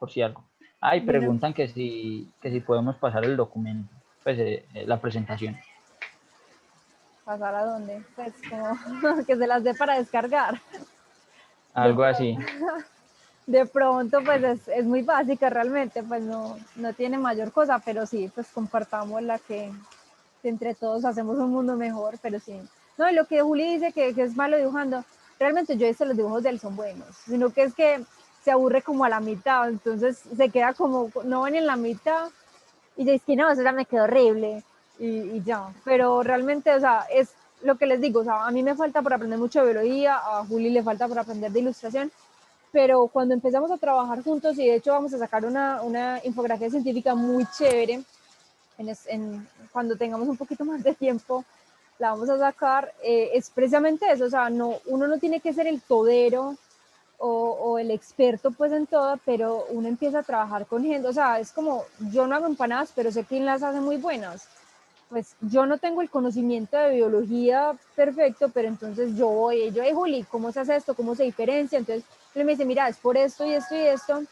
si algo. Y Bueno, preguntan que si podemos pasar el documento, pues la presentación. ¿pasar a dónde? Pues como que se las dé para descargar. De, Algo pro- así. de pronto, pues es muy básica realmente, pues no tiene mayor cosa, pero sí, pues compartamos la que entre todos hacemos un mundo mejor, pero sí. No, y lo que Juli dice que es malo dibujando, realmente yo he visto los dibujos de él son buenos, sino que es que se aburre como a la mitad, entonces se queda como, no van en la mitad, y yo es que no, eso ya me quedó horrible, y ya, pero realmente, o sea, es lo que les digo, o sea, a mí me falta por aprender mucho de biología, a Juli le falta por aprender de ilustración, pero cuando empezamos a trabajar juntos, y de hecho vamos a sacar una infografía científica muy chévere, cuando tengamos un poquito más de tiempo, la vamos a sacar, es precisamente eso, o sea, uno no tiene que ser el todero o el experto pues en todo, pero uno empieza a trabajar con gente, o sea, es como, yo no hago empanadas, pero sé quién las hace muy buenas. Pues yo no tengo el conocimiento de biología perfecto, pero entonces hey Juli, ¿cómo se hace esto? ¿Cómo se diferencia? Entonces él me dice, mira, es por esto y esto y esto,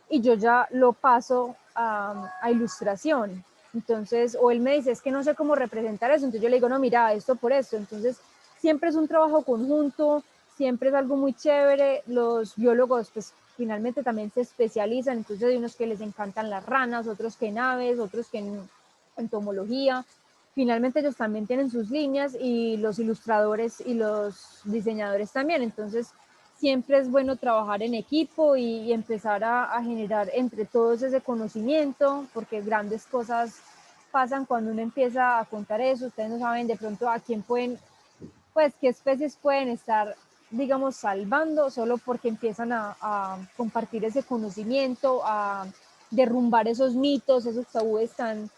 y yo ya lo paso a ilustración. Entonces, o él me dice, es que no sé cómo representar eso, entonces yo le digo, no, mira, esto por esto. Entonces, siempre es un trabajo conjunto, siempre es algo muy chévere. Los biólogos, pues, finalmente también se especializan, entonces hay unos que les encantan las ranas, otros que en aves, otros que en entomología. Finalmente ellos también tienen sus líneas y los ilustradores y los diseñadores también. Entonces, siempre es bueno trabajar en equipo y empezar a generar entre todos ese conocimiento, porque grandes cosas pasan cuando uno empieza a contar eso. Ustedes no saben de pronto a quién pueden, pues qué especies pueden estar, digamos, salvando solo porque empiezan a compartir ese conocimiento, a derrumbar esos mitos, esos tabúes tan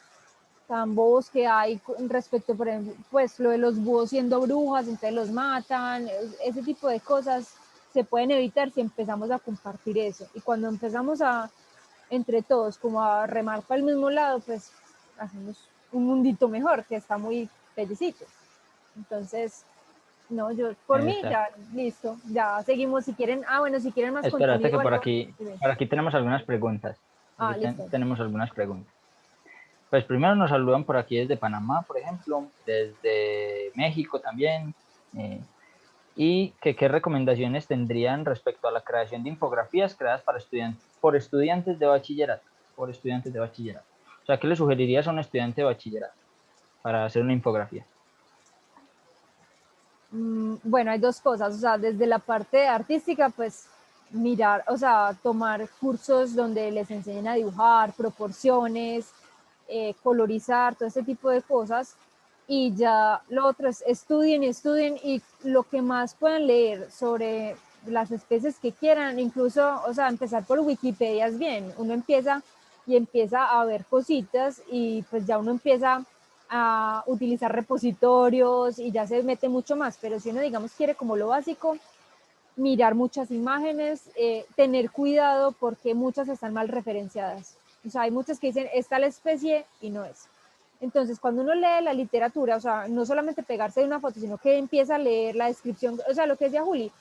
bobos que hay respecto, por ejemplo, pues lo de los búhos siendo brujas, entonces los matan, ese tipo de cosas se pueden evitar si empezamos a compartir eso. Y cuando empezamos entre todos, como a remar para el mismo lado, pues hacemos un mundito mejor, que está muy bellecito. Entonces, no, yo, por mí, Exacto. ya, listo, ya seguimos. Si quieren, bueno, si quieren más Espérate contenido que o por algo, aquí, dime. por aquí tenemos algunas preguntas. Aquí Listo. tenemos algunas preguntas. Pues primero nos saludan por aquí desde Panamá, por ejemplo, desde México también. Y que qué recomendaciones tendrían respecto a la creación de infografías creadas por estudiantes de bachillerato, por estudiantes de bachillerato. O sea, ¿qué le sugerirías a un estudiante de bachillerato para hacer una infografía? Bueno, hay dos cosas, o sea, desde la parte artística, pues mirar, o sea, tomar cursos donde les enseñen a dibujar, proporciones, colorizar, todo ese tipo de cosas. Y ya lo otro es estudien y estudien y lo que más puedan leer sobre las especies que quieran, incluso, o sea, empezar por Wikipedia es bien. Uno empieza y empieza a ver cositas y pues ya uno empieza a utilizar repositorios y ya se mete mucho más, pero si uno digamos quiere como lo básico, mirar muchas imágenes, tener cuidado porque muchas están mal referenciadas. O sea, hay muchas que dicen, está la especie y no es. Entonces, cuando uno lee la literatura, o sea, no solamente pegarse de una foto, sino que empieza a leer la descripción, o sea, lo que decía Juli,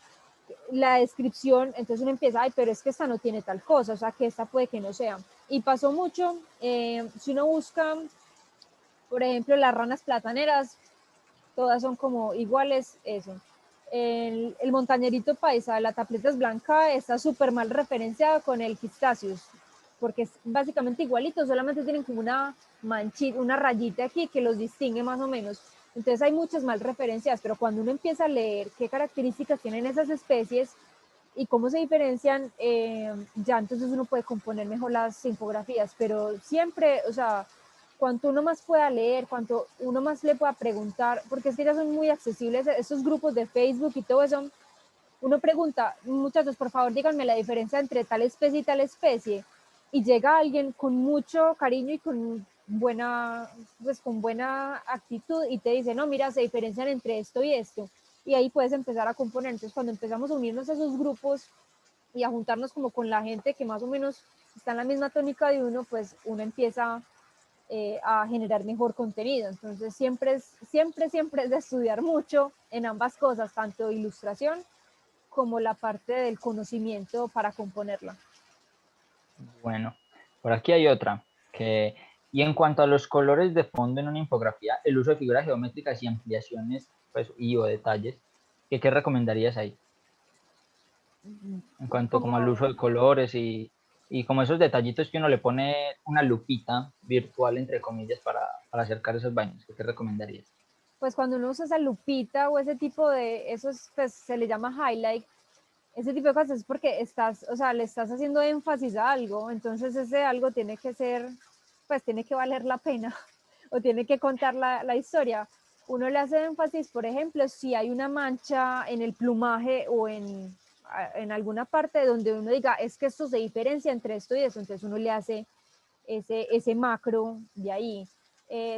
la descripción, entonces uno empieza, ay, pero es que esta no tiene tal cosa, o sea, que esta puede que no sea. Y pasó mucho, si uno busca, por ejemplo, las ranas plataneras, todas son como iguales, eso. El montañerito paisa, la tableta es blanca, está súper mal referenciada con el Pistacius, porque es básicamente igualito, solamente tienen como una manchita, una rayita aquí que los distingue más o menos. Entonces hay muchas mal referencias, pero cuando uno empieza a leer qué características tienen esas especies y cómo se diferencian, ya entonces uno puede componer mejor las infografías, pero siempre, o sea, cuanto uno más pueda leer, cuanto uno más le pueda preguntar, porque es que ya son muy accesibles estos grupos de Facebook y todo eso, uno pregunta, muchachos, por favor díganme la diferencia entre tal especie y tal especie, y llega alguien con mucho cariño y pues con buena actitud y te dice, no, mira, se diferencian entre esto y esto, y ahí puedes empezar a componer. Entonces cuando empezamos a unirnos a esos grupos y a juntarnos como con la gente que más o menos está en la misma tónica de uno, pues uno empieza a generar mejor contenido. Entonces siempre es de estudiar mucho en ambas cosas, tanto ilustración como la parte del conocimiento para componerla. Bueno, por aquí hay otra. Y en cuanto a los colores de fondo en una infografía, el uso de figuras geométricas y ampliaciones pues, y o detalles, ¿qué recomendarías ahí? En cuanto como al Como, uso de colores y como esos detallitos que uno le pone una lupita virtual, entre comillas, para acercar esos vainos, ¿qué recomendarías? pues cuando uno usa esa lupita o ese tipo de, esos, pues se le llama highlight, ese tipo de cosas es porque estás, o sea, le estás haciendo énfasis a algo, entonces ese algo tiene que ser, pues tiene que valer la pena o tiene que contar la historia. Uno le hace énfasis, por ejemplo, si hay una mancha en el plumaje o en alguna parte donde uno diga, es que esto se diferencia entre esto y eso, entonces uno le hace ese macro de ahí.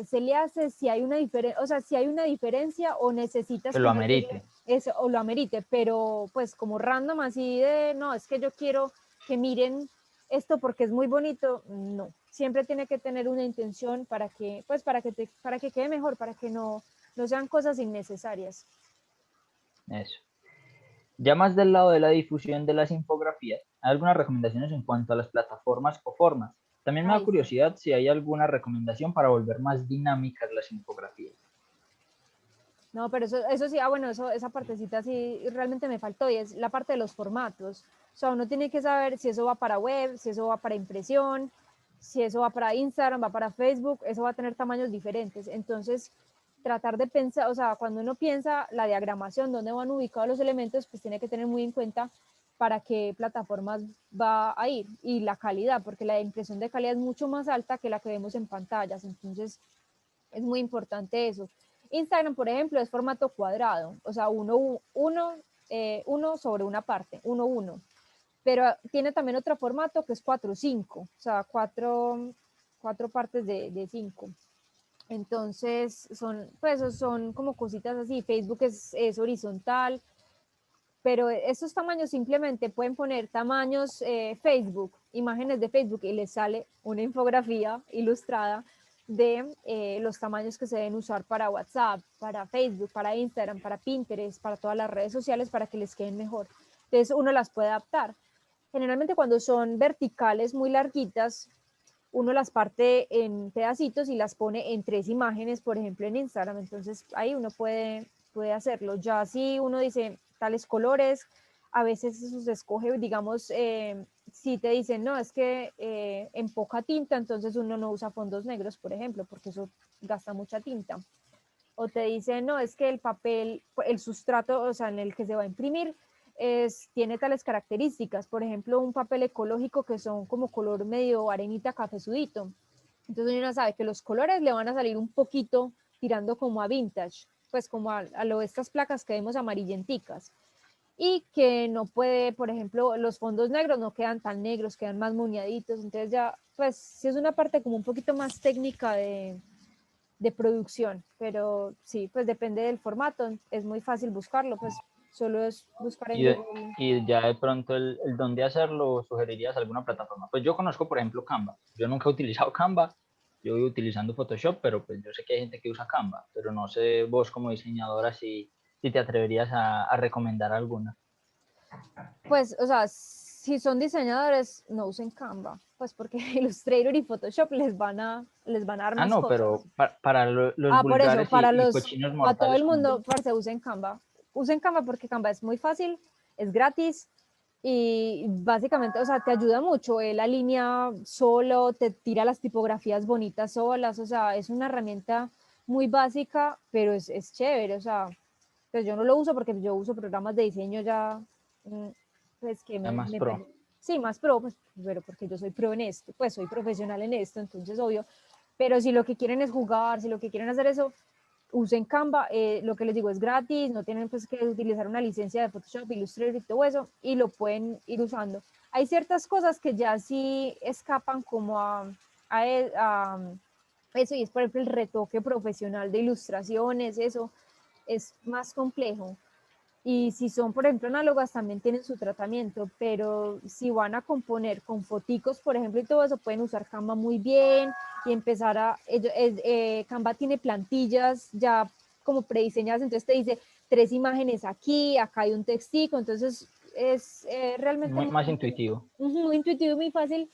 Se le hace si hay una diferencia, o sea, si hay una diferencia o necesitas Que lo como decirle amerite. eso o lo amerite, pero pues como random así de, no, es que yo quiero que miren esto porque es muy bonito, no, siempre tiene que tener una intención para que, pues para que quede mejor, para que no sean cosas innecesarias. Eso. Ya más del lado de la difusión de las infografías, ¿hay algunas recomendaciones en cuanto a las plataformas o formas? También me da Ay, sí. curiosidad si hay alguna recomendación para volver más dinámicas las infografías. No, pero eso sí, bueno, esa partecita sí realmente me faltó y es la parte de los formatos. O sea, uno tiene que saber si eso va para web, si eso va para impresión, si eso va para Instagram, va para Facebook, eso va a tener tamaños diferentes. Entonces, tratar de pensar, o sea, cuando uno piensa la diagramación, dónde van ubicados los elementos, pues tiene que tener muy en cuenta para qué plataformas va a ir y la calidad, porque la impresión de calidad es mucho más alta que la que vemos en pantallas. Entonces, es muy importante eso. Instagram, por ejemplo, es formato cuadrado, o sea, uno sobre una parte, uno. Pero tiene también otro formato que es 4-5, o sea, cuatro partes de 5. Entonces, pues, son como cositas así. Facebook es horizontal, pero esos tamaños simplemente pueden poner tamaños Facebook, imágenes de Facebook y les sale una infografía ilustrada de los tamaños que se deben usar para WhatsApp, para Facebook, para Instagram, para Pinterest, para todas las redes sociales para que les queden mejor. Entonces uno las puede adaptar. Generalmente cuando son verticales muy larguitas, uno las parte en pedacitos y las pone en 3 imágenes, por ejemplo, en Instagram. Entonces ahí uno puede hacerlo. Ya si uno dice tales colores, a veces eso se escoge, digamos, si te dicen, no, es que en poca tinta, entonces uno no usa fondos negros, por ejemplo, porque eso gasta mucha tinta. O te dicen, no, es que el papel, el sustrato, o sea, en el que se va a imprimir, tiene tales características. Por ejemplo, un papel ecológico que son como color medio arenita cafezudito. Entonces uno sabe que los colores le van a salir un poquito tirando como a vintage, pues como a lo de estas placas que vemos amarillenticas. Y que no puede, por ejemplo, los fondos negros no quedan tan negros, quedan más muñaditos. Entonces ya pues sí es una parte como un poquito más técnica de producción, pero sí, pues depende del formato, es muy fácil buscarlo, pues solo es buscar en Y, Google. y ya de pronto el dónde hacerlo, ¿sugerirías alguna plataforma? Pues yo conozco, por ejemplo, Canva. Yo nunca he utilizado Canva, yo voy utilizando Photoshop, pero pues yo sé que hay gente que usa Canva, pero no sé vos como diseñadora si te atreverías a recomendar alguna. Pues, o sea, si son diseñadores, no usen Canva, pues porque Illustrator y Photoshop les van a dar Ah, más no, cosas. pero para los Por eso, vulgares y cochinos para todo mortales el como yo. mundo, parce, usen Canva. Usen Canva porque Canva es muy fácil, es gratis y básicamente, o sea, te ayuda mucho. Él alinea solo, te tira las tipografías bonitas solas, o sea, es una herramienta muy básica, pero es chévere, o sea, pues yo no lo uso porque yo uso programas de diseño ya, mm, pues que Además, pro. sí, más pro, pues, pero porque yo soy pro en esto, pues soy profesional en esto, entonces obvio, pero si lo que quieren es jugar, si lo que quieren hacer eso, usen Canva, lo que les digo es gratis, no tienen pues que utilizar una licencia de Photoshop, Illustrator y todo eso, y lo pueden ir usando. Hay ciertas cosas que ya sí escapan como a eso, y es por ejemplo el retoque profesional de ilustraciones, eso es más complejo. Y si son, por ejemplo, análogas, también tienen su tratamiento, pero si van a componer con foticos, por ejemplo, y todo eso, pueden usar Canva muy bien y empezar Canva tiene plantillas ya como prediseñadas, entonces te dice 3 imágenes aquí, acá hay un textico, entonces es realmente Más intuitivo. muy intuitivo y muy fácil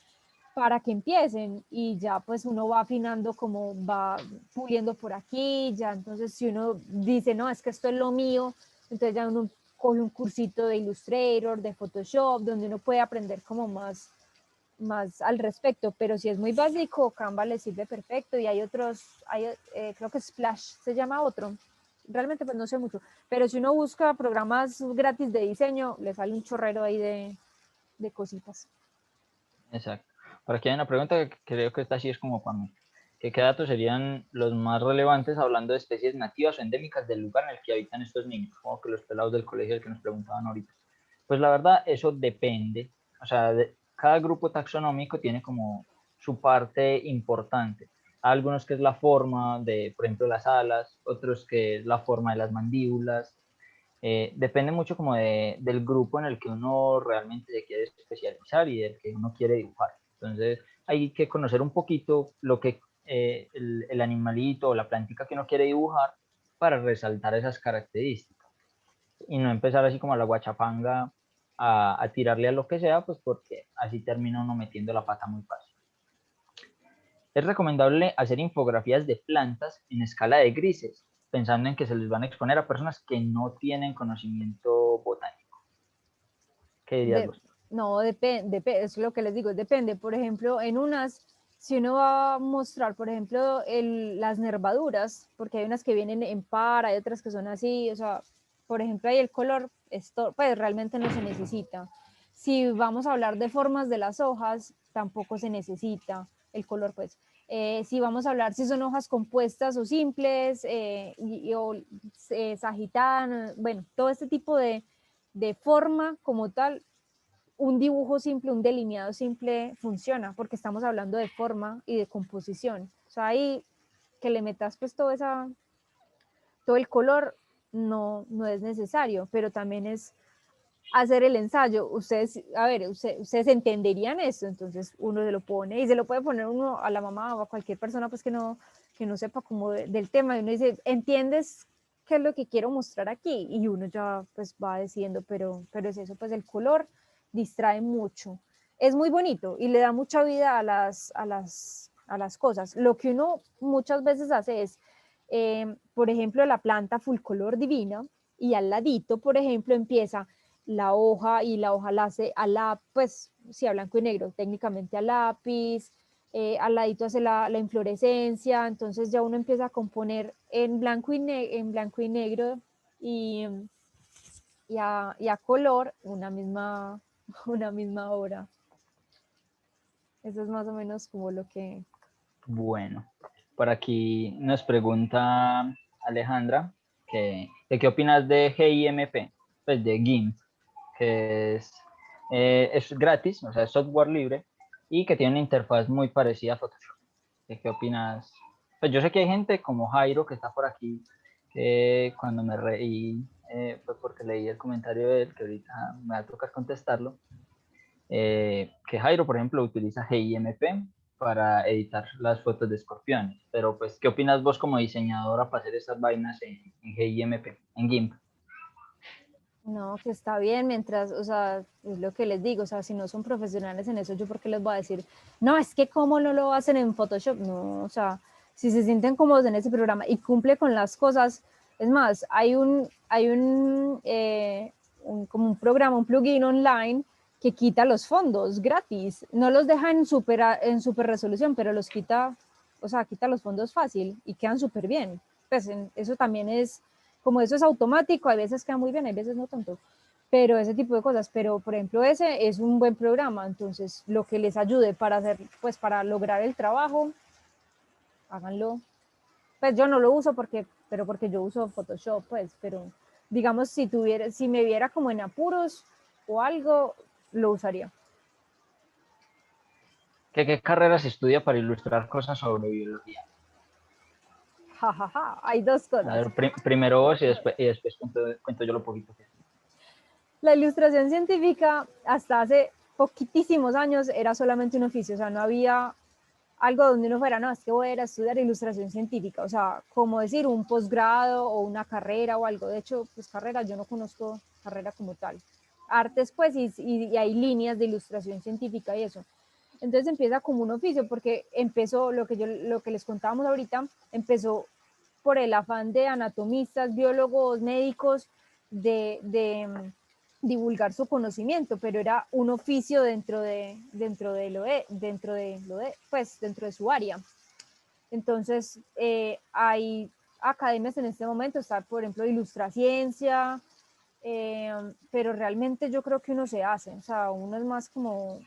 para que empiecen y ya pues uno va afinando como va puliendo por aquí, ya entonces si uno dice, no, es que esto es lo mío, entonces ya uno coge un cursito de Illustrator, de Photoshop, donde uno puede aprender como más al respecto, pero si es muy básico, Canva le sirve perfecto y hay otros, creo que Splash se llama otro, realmente pues no sé mucho, pero si uno busca programas gratis de diseño, le sale un chorrero ahí de cositas. Exacto. Por aquí hay una pregunta que creo que esta sí es como para mí. ¿Qué datos serían los más relevantes hablando de especies nativas o endémicas del lugar en el que habitan estos niños? Como que los pelados del colegio que nos preguntaban ahorita. Pues la verdad, eso depende. O sea, cada grupo taxonómico tiene como su parte importante. Algunos que es la forma de, por ejemplo, las alas, otros que es la forma de las mandíbulas. Depende mucho como del grupo en el que uno realmente se quiere especializar y del que uno quiere dibujar. Entonces, hay que conocer un poquito lo que el animalito o la plantita que uno quiere dibujar para resaltar esas características y no empezar así como a la guachapanga a tirarle a lo que sea, pues porque así termina uno metiendo la pata muy fácil. Es recomendable hacer infografías de plantas en escala de grises, pensando en que se les van a exponer a personas que no tienen conocimiento botánico. ¿Qué dirías De, vos? no, depende, es lo que les digo, depende. Por ejemplo, en unas, si uno va a mostrar, por ejemplo, las nervaduras, porque hay unas que vienen en par, hay otras que son así, o sea, por ejemplo, ahí el color, esto, pues realmente no se necesita. Si vamos a hablar de formas de las hojas, tampoco se necesita el color, pues. Si vamos a hablar si son hojas compuestas o simples, o sagitadas, bueno, todo este tipo de forma como tal, un dibujo simple, un delineado simple funciona, porque estamos hablando de forma y de composición. O sea, ahí que le metas pues todo el color no es necesario, pero también es hacer el ensayo. Ustedes, a ver, ustedes entenderían esto, entonces uno se lo pone y se lo puede poner uno a la mamá o a cualquier persona pues que no sepa como del tema y uno dice, ¿entiendes qué es lo que quiero mostrar aquí? Y uno ya pues va diciendo, pero es eso, pues el color distrae mucho. Es muy bonito y le da mucha vida a las cosas. Lo que uno muchas veces hace es, por ejemplo, la planta full color divina y al ladito, por ejemplo, empieza la hoja y la hoja la hace pues sí, a blanco y negro, técnicamente a lápiz, al ladito hace la inflorescencia, entonces ya uno empieza a componer en blanco y negro y, y a color una misma obra. Eso es más o menos como lo que... Bueno, por aquí nos pregunta Alejandra que qué opinas de GIMP, pues de GIMP, que es gratis, o sea, es software libre, y que tiene una interfaz muy parecida a Photoshop. ¿Qué opinas? Pues yo sé que hay gente como Jairo que está por aquí, que cuando me reí fue porque leí el comentario de él, que ahorita me va a tocar contestarlo, que Jairo, por ejemplo, utiliza GIMP para editar las fotos de escorpiones. Pero pues, ¿qué opinas vos como diseñadora para hacer esas vainas en GIMP, en GIMP? No, que está bien, mientras, o sea, es lo que les digo, o sea, si no son profesionales en eso, yo por qué les voy a decir, no, es que cómo no lo hacen en Photoshop, no, o sea, si se sienten cómodos en ese programa y cumple con las cosas, es más, como un programa, un plugin online que quita los fondos gratis, no los deja en super resolución, pero los quita, o sea, quita los fondos fácil y quedan súper bien, pues eso también es como eso es automático, hay veces queda muy bien, hay veces no tanto, pero ese tipo de cosas, pero por ejemplo ese es un buen programa, entonces lo que les ayude para hacer, pues para lograr el trabajo, háganlo. Pues yo no lo uso pero porque yo uso Photoshop, pues, pero digamos si me viera como en apuros o algo, lo usaría. ¿Qué carrera se estudia para ilustrar cosas sobre biología? Ja, ja, ja. Hay dos A cosas. ver, primero vos y después cuento yo lo poquito que sé. La ilustración científica hasta hace poquitísimos años era solamente un oficio, o sea, no había algo donde uno fuera, no, es que voy a ir a estudiar ilustración científica, o sea, como decir un posgrado o una carrera o algo. De hecho, pues carrera, yo no conozco carrera como tal. Artes, pues, y hay líneas de ilustración científica y eso. Entonces empieza como un oficio, porque empezó lo que les contábamos ahorita, empezó por el afán de anatomistas, biólogos, médicos, de divulgar su conocimiento, pero era un oficio dentro de su área. Entonces, hay academias en este momento, está por ejemplo Ilustraciencia, pero realmente yo creo que uno se hace, o sea, uno es más como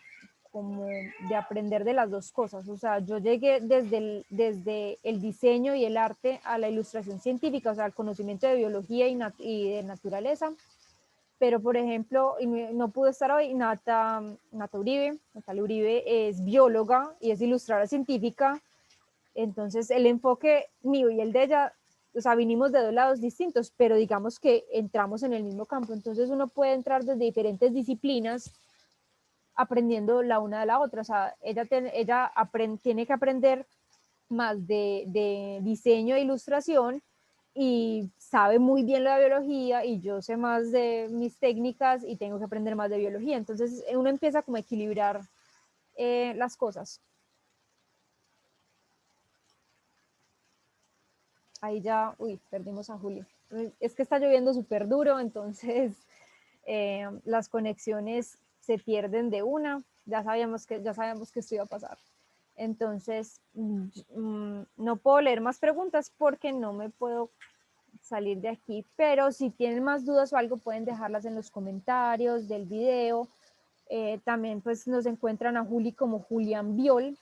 de aprender de las dos cosas. O sea, yo llegué desde el diseño y el arte a la ilustración científica, o sea, al conocimiento de biología y de naturaleza, pero por ejemplo, no pudo estar hoy Natalia Uribe es bióloga y es ilustradora científica, entonces el enfoque mío y el de ella, o sea, vinimos de dos lados distintos, pero digamos que entramos en el mismo campo, entonces uno puede entrar desde diferentes disciplinas aprendiendo la una de la otra, o sea, tiene que aprender más de diseño e ilustración y sabe muy bien la biología y yo sé más de mis técnicas y tengo que aprender más de biología. Entonces uno empieza como a equilibrar las cosas. Ahí ya, uy, perdimos a Julio. Es que está lloviendo súper duro, entonces las conexiones se pierden de una. Ya sabíamos que esto iba a pasar. Entonces, no puedo leer más preguntas porque no me puedo salir de aquí, pero si tienen más dudas o algo pueden dejarlas en los comentarios del video. También pues nos encuentran a Juli como Julián Biol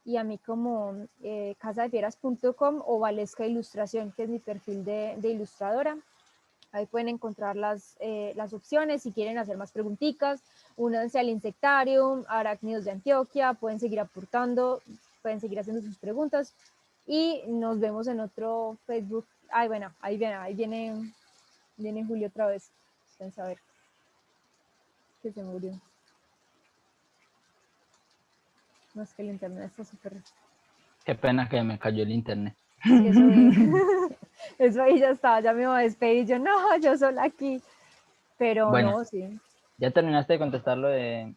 y a mí como casadefieras.com o Valesca Ilustración, que es mi perfil de ilustradora. Ahí pueden encontrar las opciones si quieren hacer más preguntitas. Únanse al Insectarium, Arácnidos de Antioquia, pueden seguir aportando, pueden seguir haciendo sus preguntas y nos vemos en otro Facebook. Ay, bueno, viene Julio otra vez. Vamos a ver que se murió. No, es que el internet está súper. Qué pena que me cayó el internet. Sí, eso, eso ahí ya estaba, ya me iba a despedir. Yo, no, yo sola aquí. Pero Bueno, no, sí. ya terminaste de contestar lo de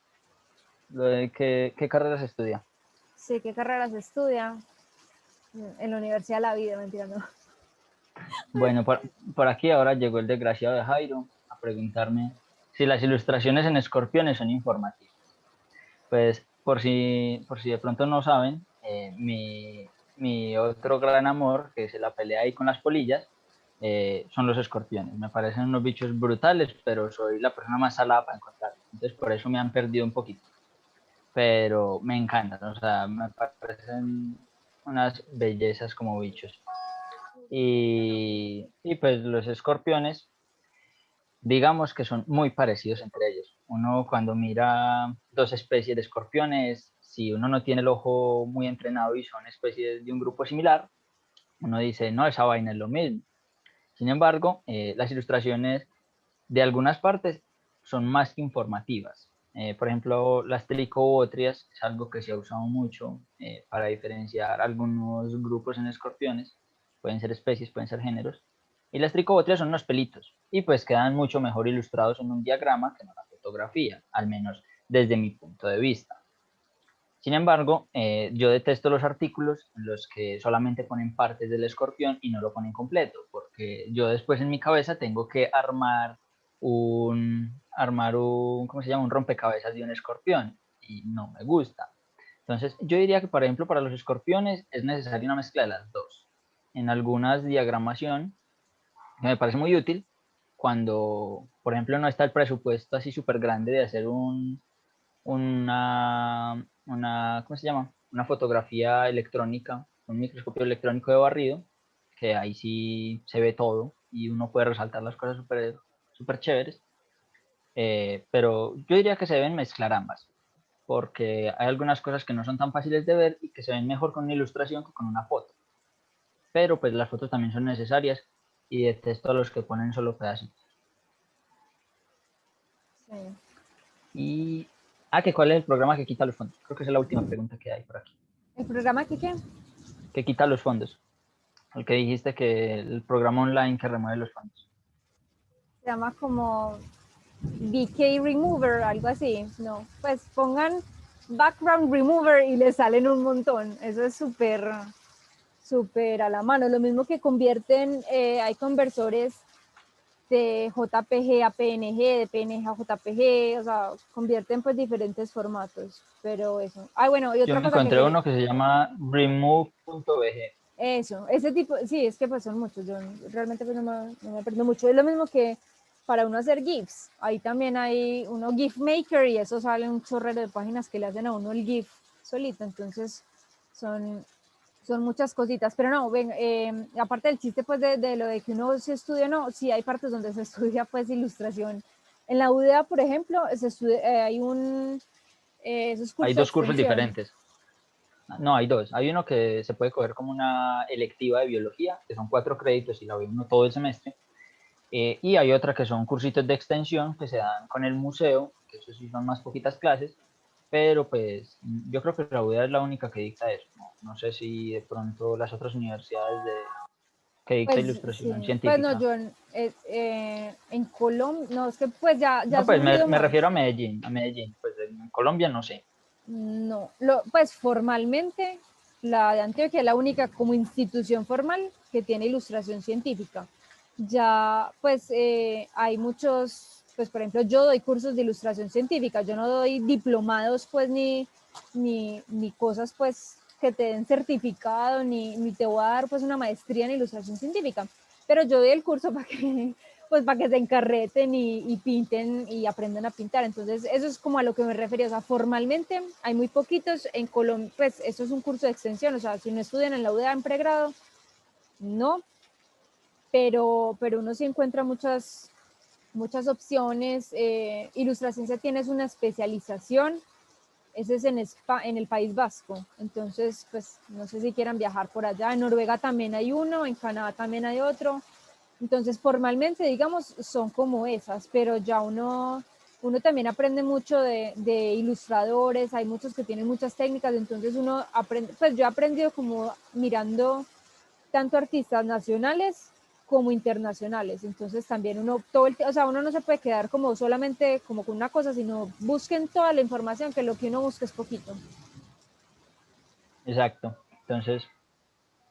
qué carreras estudia. Sí, ¿qué carrera se estudia? En la Universidad de la Vida, mentira, no. Bueno, por aquí ahora llegó el desgraciado de Jairo a preguntarme si las ilustraciones en escorpiones son informativas. Pues por si de pronto no saben, mi otro gran amor, que se la pelea ahí con las polillas, son los escorpiones. Me parecen unos bichos brutales, pero soy la persona más salada para encontrarlos. Entonces por eso me han perdido un poquito. Pero me encantan, o sea, me parecen unas bellezas como bichos. Y pues los escorpiones, digamos que son muy parecidos entre ellos. uno cuando mira dos especies de escorpiones, si uno no tiene el ojo muy entrenado y son especies de un grupo similar, uno dice, no, esa vaina es lo mismo. Sin embargo, las ilustraciones de algunas partes son más que informativas. Por ejemplo, las tricobotrias es algo que se ha usado mucho para diferenciar algunos grupos en escorpiones. Pueden ser especies, pueden ser géneros. Y las tricobotrias son unos pelitos y pues quedan mucho mejor ilustrados en un diagrama que en una fotografía, al menos desde mi punto de vista. Sin embargo, yo detesto los artículos en los que solamente ponen partes del escorpión y no lo ponen completo, porque yo después en mi cabeza tengo que ¿cómo se llama? Un rompecabezas de un escorpión y no me gusta. Entonces, yo diría que, por ejemplo, para los escorpiones es necesaria una mezcla de las dos. En algunas diagramación, que me parece muy útil, cuando, por ejemplo, no está el presupuesto así súper grande de hacer ¿cómo se llama? Una fotografía electrónica, un microscopio electrónico de barrido, que ahí sí se ve todo y uno puede resaltar las cosas súper super chéveres. Pero yo diría que se deben mezclar ambas, porque hay algunas cosas que no son tan fáciles de ver y que se ven mejor con una ilustración que con una foto. Pero pues las fotos también son necesarias y detesto a los que ponen solo pedacitos. Sí. Y, que ¿cuál es el programa que quita los fondos? Creo que esa es la última pregunta que hay por aquí. ¿El programa aquí qué? ¿Qué quita los fondos? El que dijiste que el programa online que remueve los fondos. Se llama como BK Remover, algo así. No, pues pongan Background Remover y les salen un montón. Eso es súper, súper a la mano. Lo mismo que convierten, hay conversores de JPG a PNG, de PNG a JPG, o sea, convierten pues diferentes formatos, pero eso. Ah, bueno, y Yo otra me cosa que encontré quería, uno que se llama remove.bg. eso, ese tipo, sí, es que pues son muchos, yo realmente pues no me aprendo mucho. Es lo mismo que para uno hacer GIFs, ahí también hay uno GIF Maker y eso sale un chorrero de páginas que le hacen a uno el GIF solito, entonces son, son muchas cositas, pero no, ven, aparte del chiste pues de lo de que uno se estudia, no, sí hay partes donde se estudia pues ilustración. En la UDA, por ejemplo, se estudia, hay esos Hay cursos de dos cursos extensión. diferentes. No, hay dos. Hay uno que se puede coger como una electiva de biología, que son 4 créditos y la ve uno todo el semestre. Y hay otra que son cursitos de extensión que se dan con el museo, que eso sí son más poquitas clases, pero pues yo creo que la UDA es la única que dicta eso. No sé si de pronto las otras universidades que dicta Pues sí, ilustración pues no, científica. yo en Colombia, no, es que pues ya ha No, pues surgido me más. refiero a Medellín, pues en Colombia no sé. No, pues formalmente la de Antioquia es la única como institución formal que tiene ilustración científica. Ya pues hay muchos, pues por ejemplo yo doy cursos de ilustración científica, yo no doy diplomados pues ni cosas pues que te den certificado, ni te voy a dar pues una maestría en ilustración científica, pero yo doy el curso para que pues para que se encarreten y pinten y aprendan a pintar. Entonces, eso es como a lo que me refería. O sea, formalmente hay muy poquitos en Colombia, pues eso es un curso de extensión. O sea, si no estudian en la UDA en pregrado, no, pero uno sí encuentra muchas opciones. Ilustración se tiene una especialización, ese es en el País Vasco. Entonces, pues no sé si quieran viajar por allá. En Noruega también hay uno, en Canadá también hay otro. Entonces, formalmente, digamos, son como esas, pero ya uno también aprende mucho de ilustradores, hay muchos que tienen muchas técnicas, entonces uno aprende, pues yo he aprendido como mirando tanto artistas nacionales como internacionales, entonces también uno, o sea, uno no se puede quedar como solamente como con una cosa, sino busquen toda la información, que lo que uno busca es poquito. Exacto. Entonces,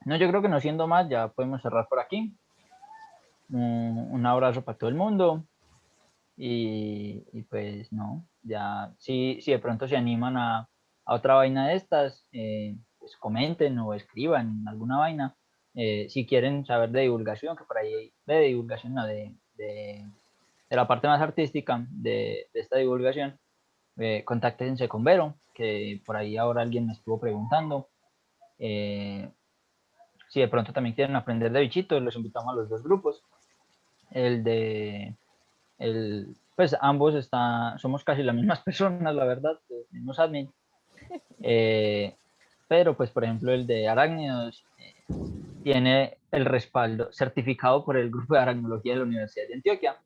no, yo creo que no siendo más, ya podemos cerrar por aquí. Un abrazo para todo el mundo y pues no, ya si de pronto se animan a otra vaina de estas, pues comenten o escriban alguna vaina. Si quieren saber de divulgación, que por ahí de divulgación, no, de la parte más artística de esta divulgación, contáctense con Vero, que por ahí ahora alguien me estuvo preguntando. Eh, si de pronto también quieren aprender de bichitos, los invitamos a los dos grupos. El de el Pues ambos somos casi las mismas personas, la verdad, los mismos admin. Pero pues por ejemplo el de arácnidos tiene el respaldo certificado por el grupo de aracnología de la Universidad de Antioquia,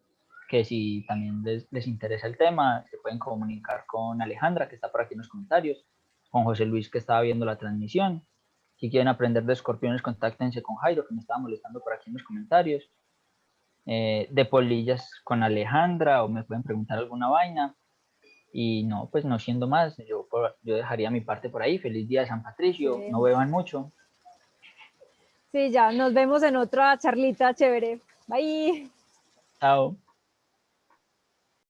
que si también les interesa el tema, se pueden comunicar con Alejandra, que está por aquí en los comentarios, con José Luis, que estaba viendo la transmisión. Si quieren aprender de escorpiones, contáctense con Jairo, que me estaba molestando por aquí en los comentarios. De polillas con Alejandra, o me pueden preguntar alguna vaina. Y no, pues no siendo más, yo dejaría mi parte por ahí. Feliz día de San Patricio, Sí. no beban mucho. Sí, ya, nos vemos en otra charlita chévere. Bye. Chao.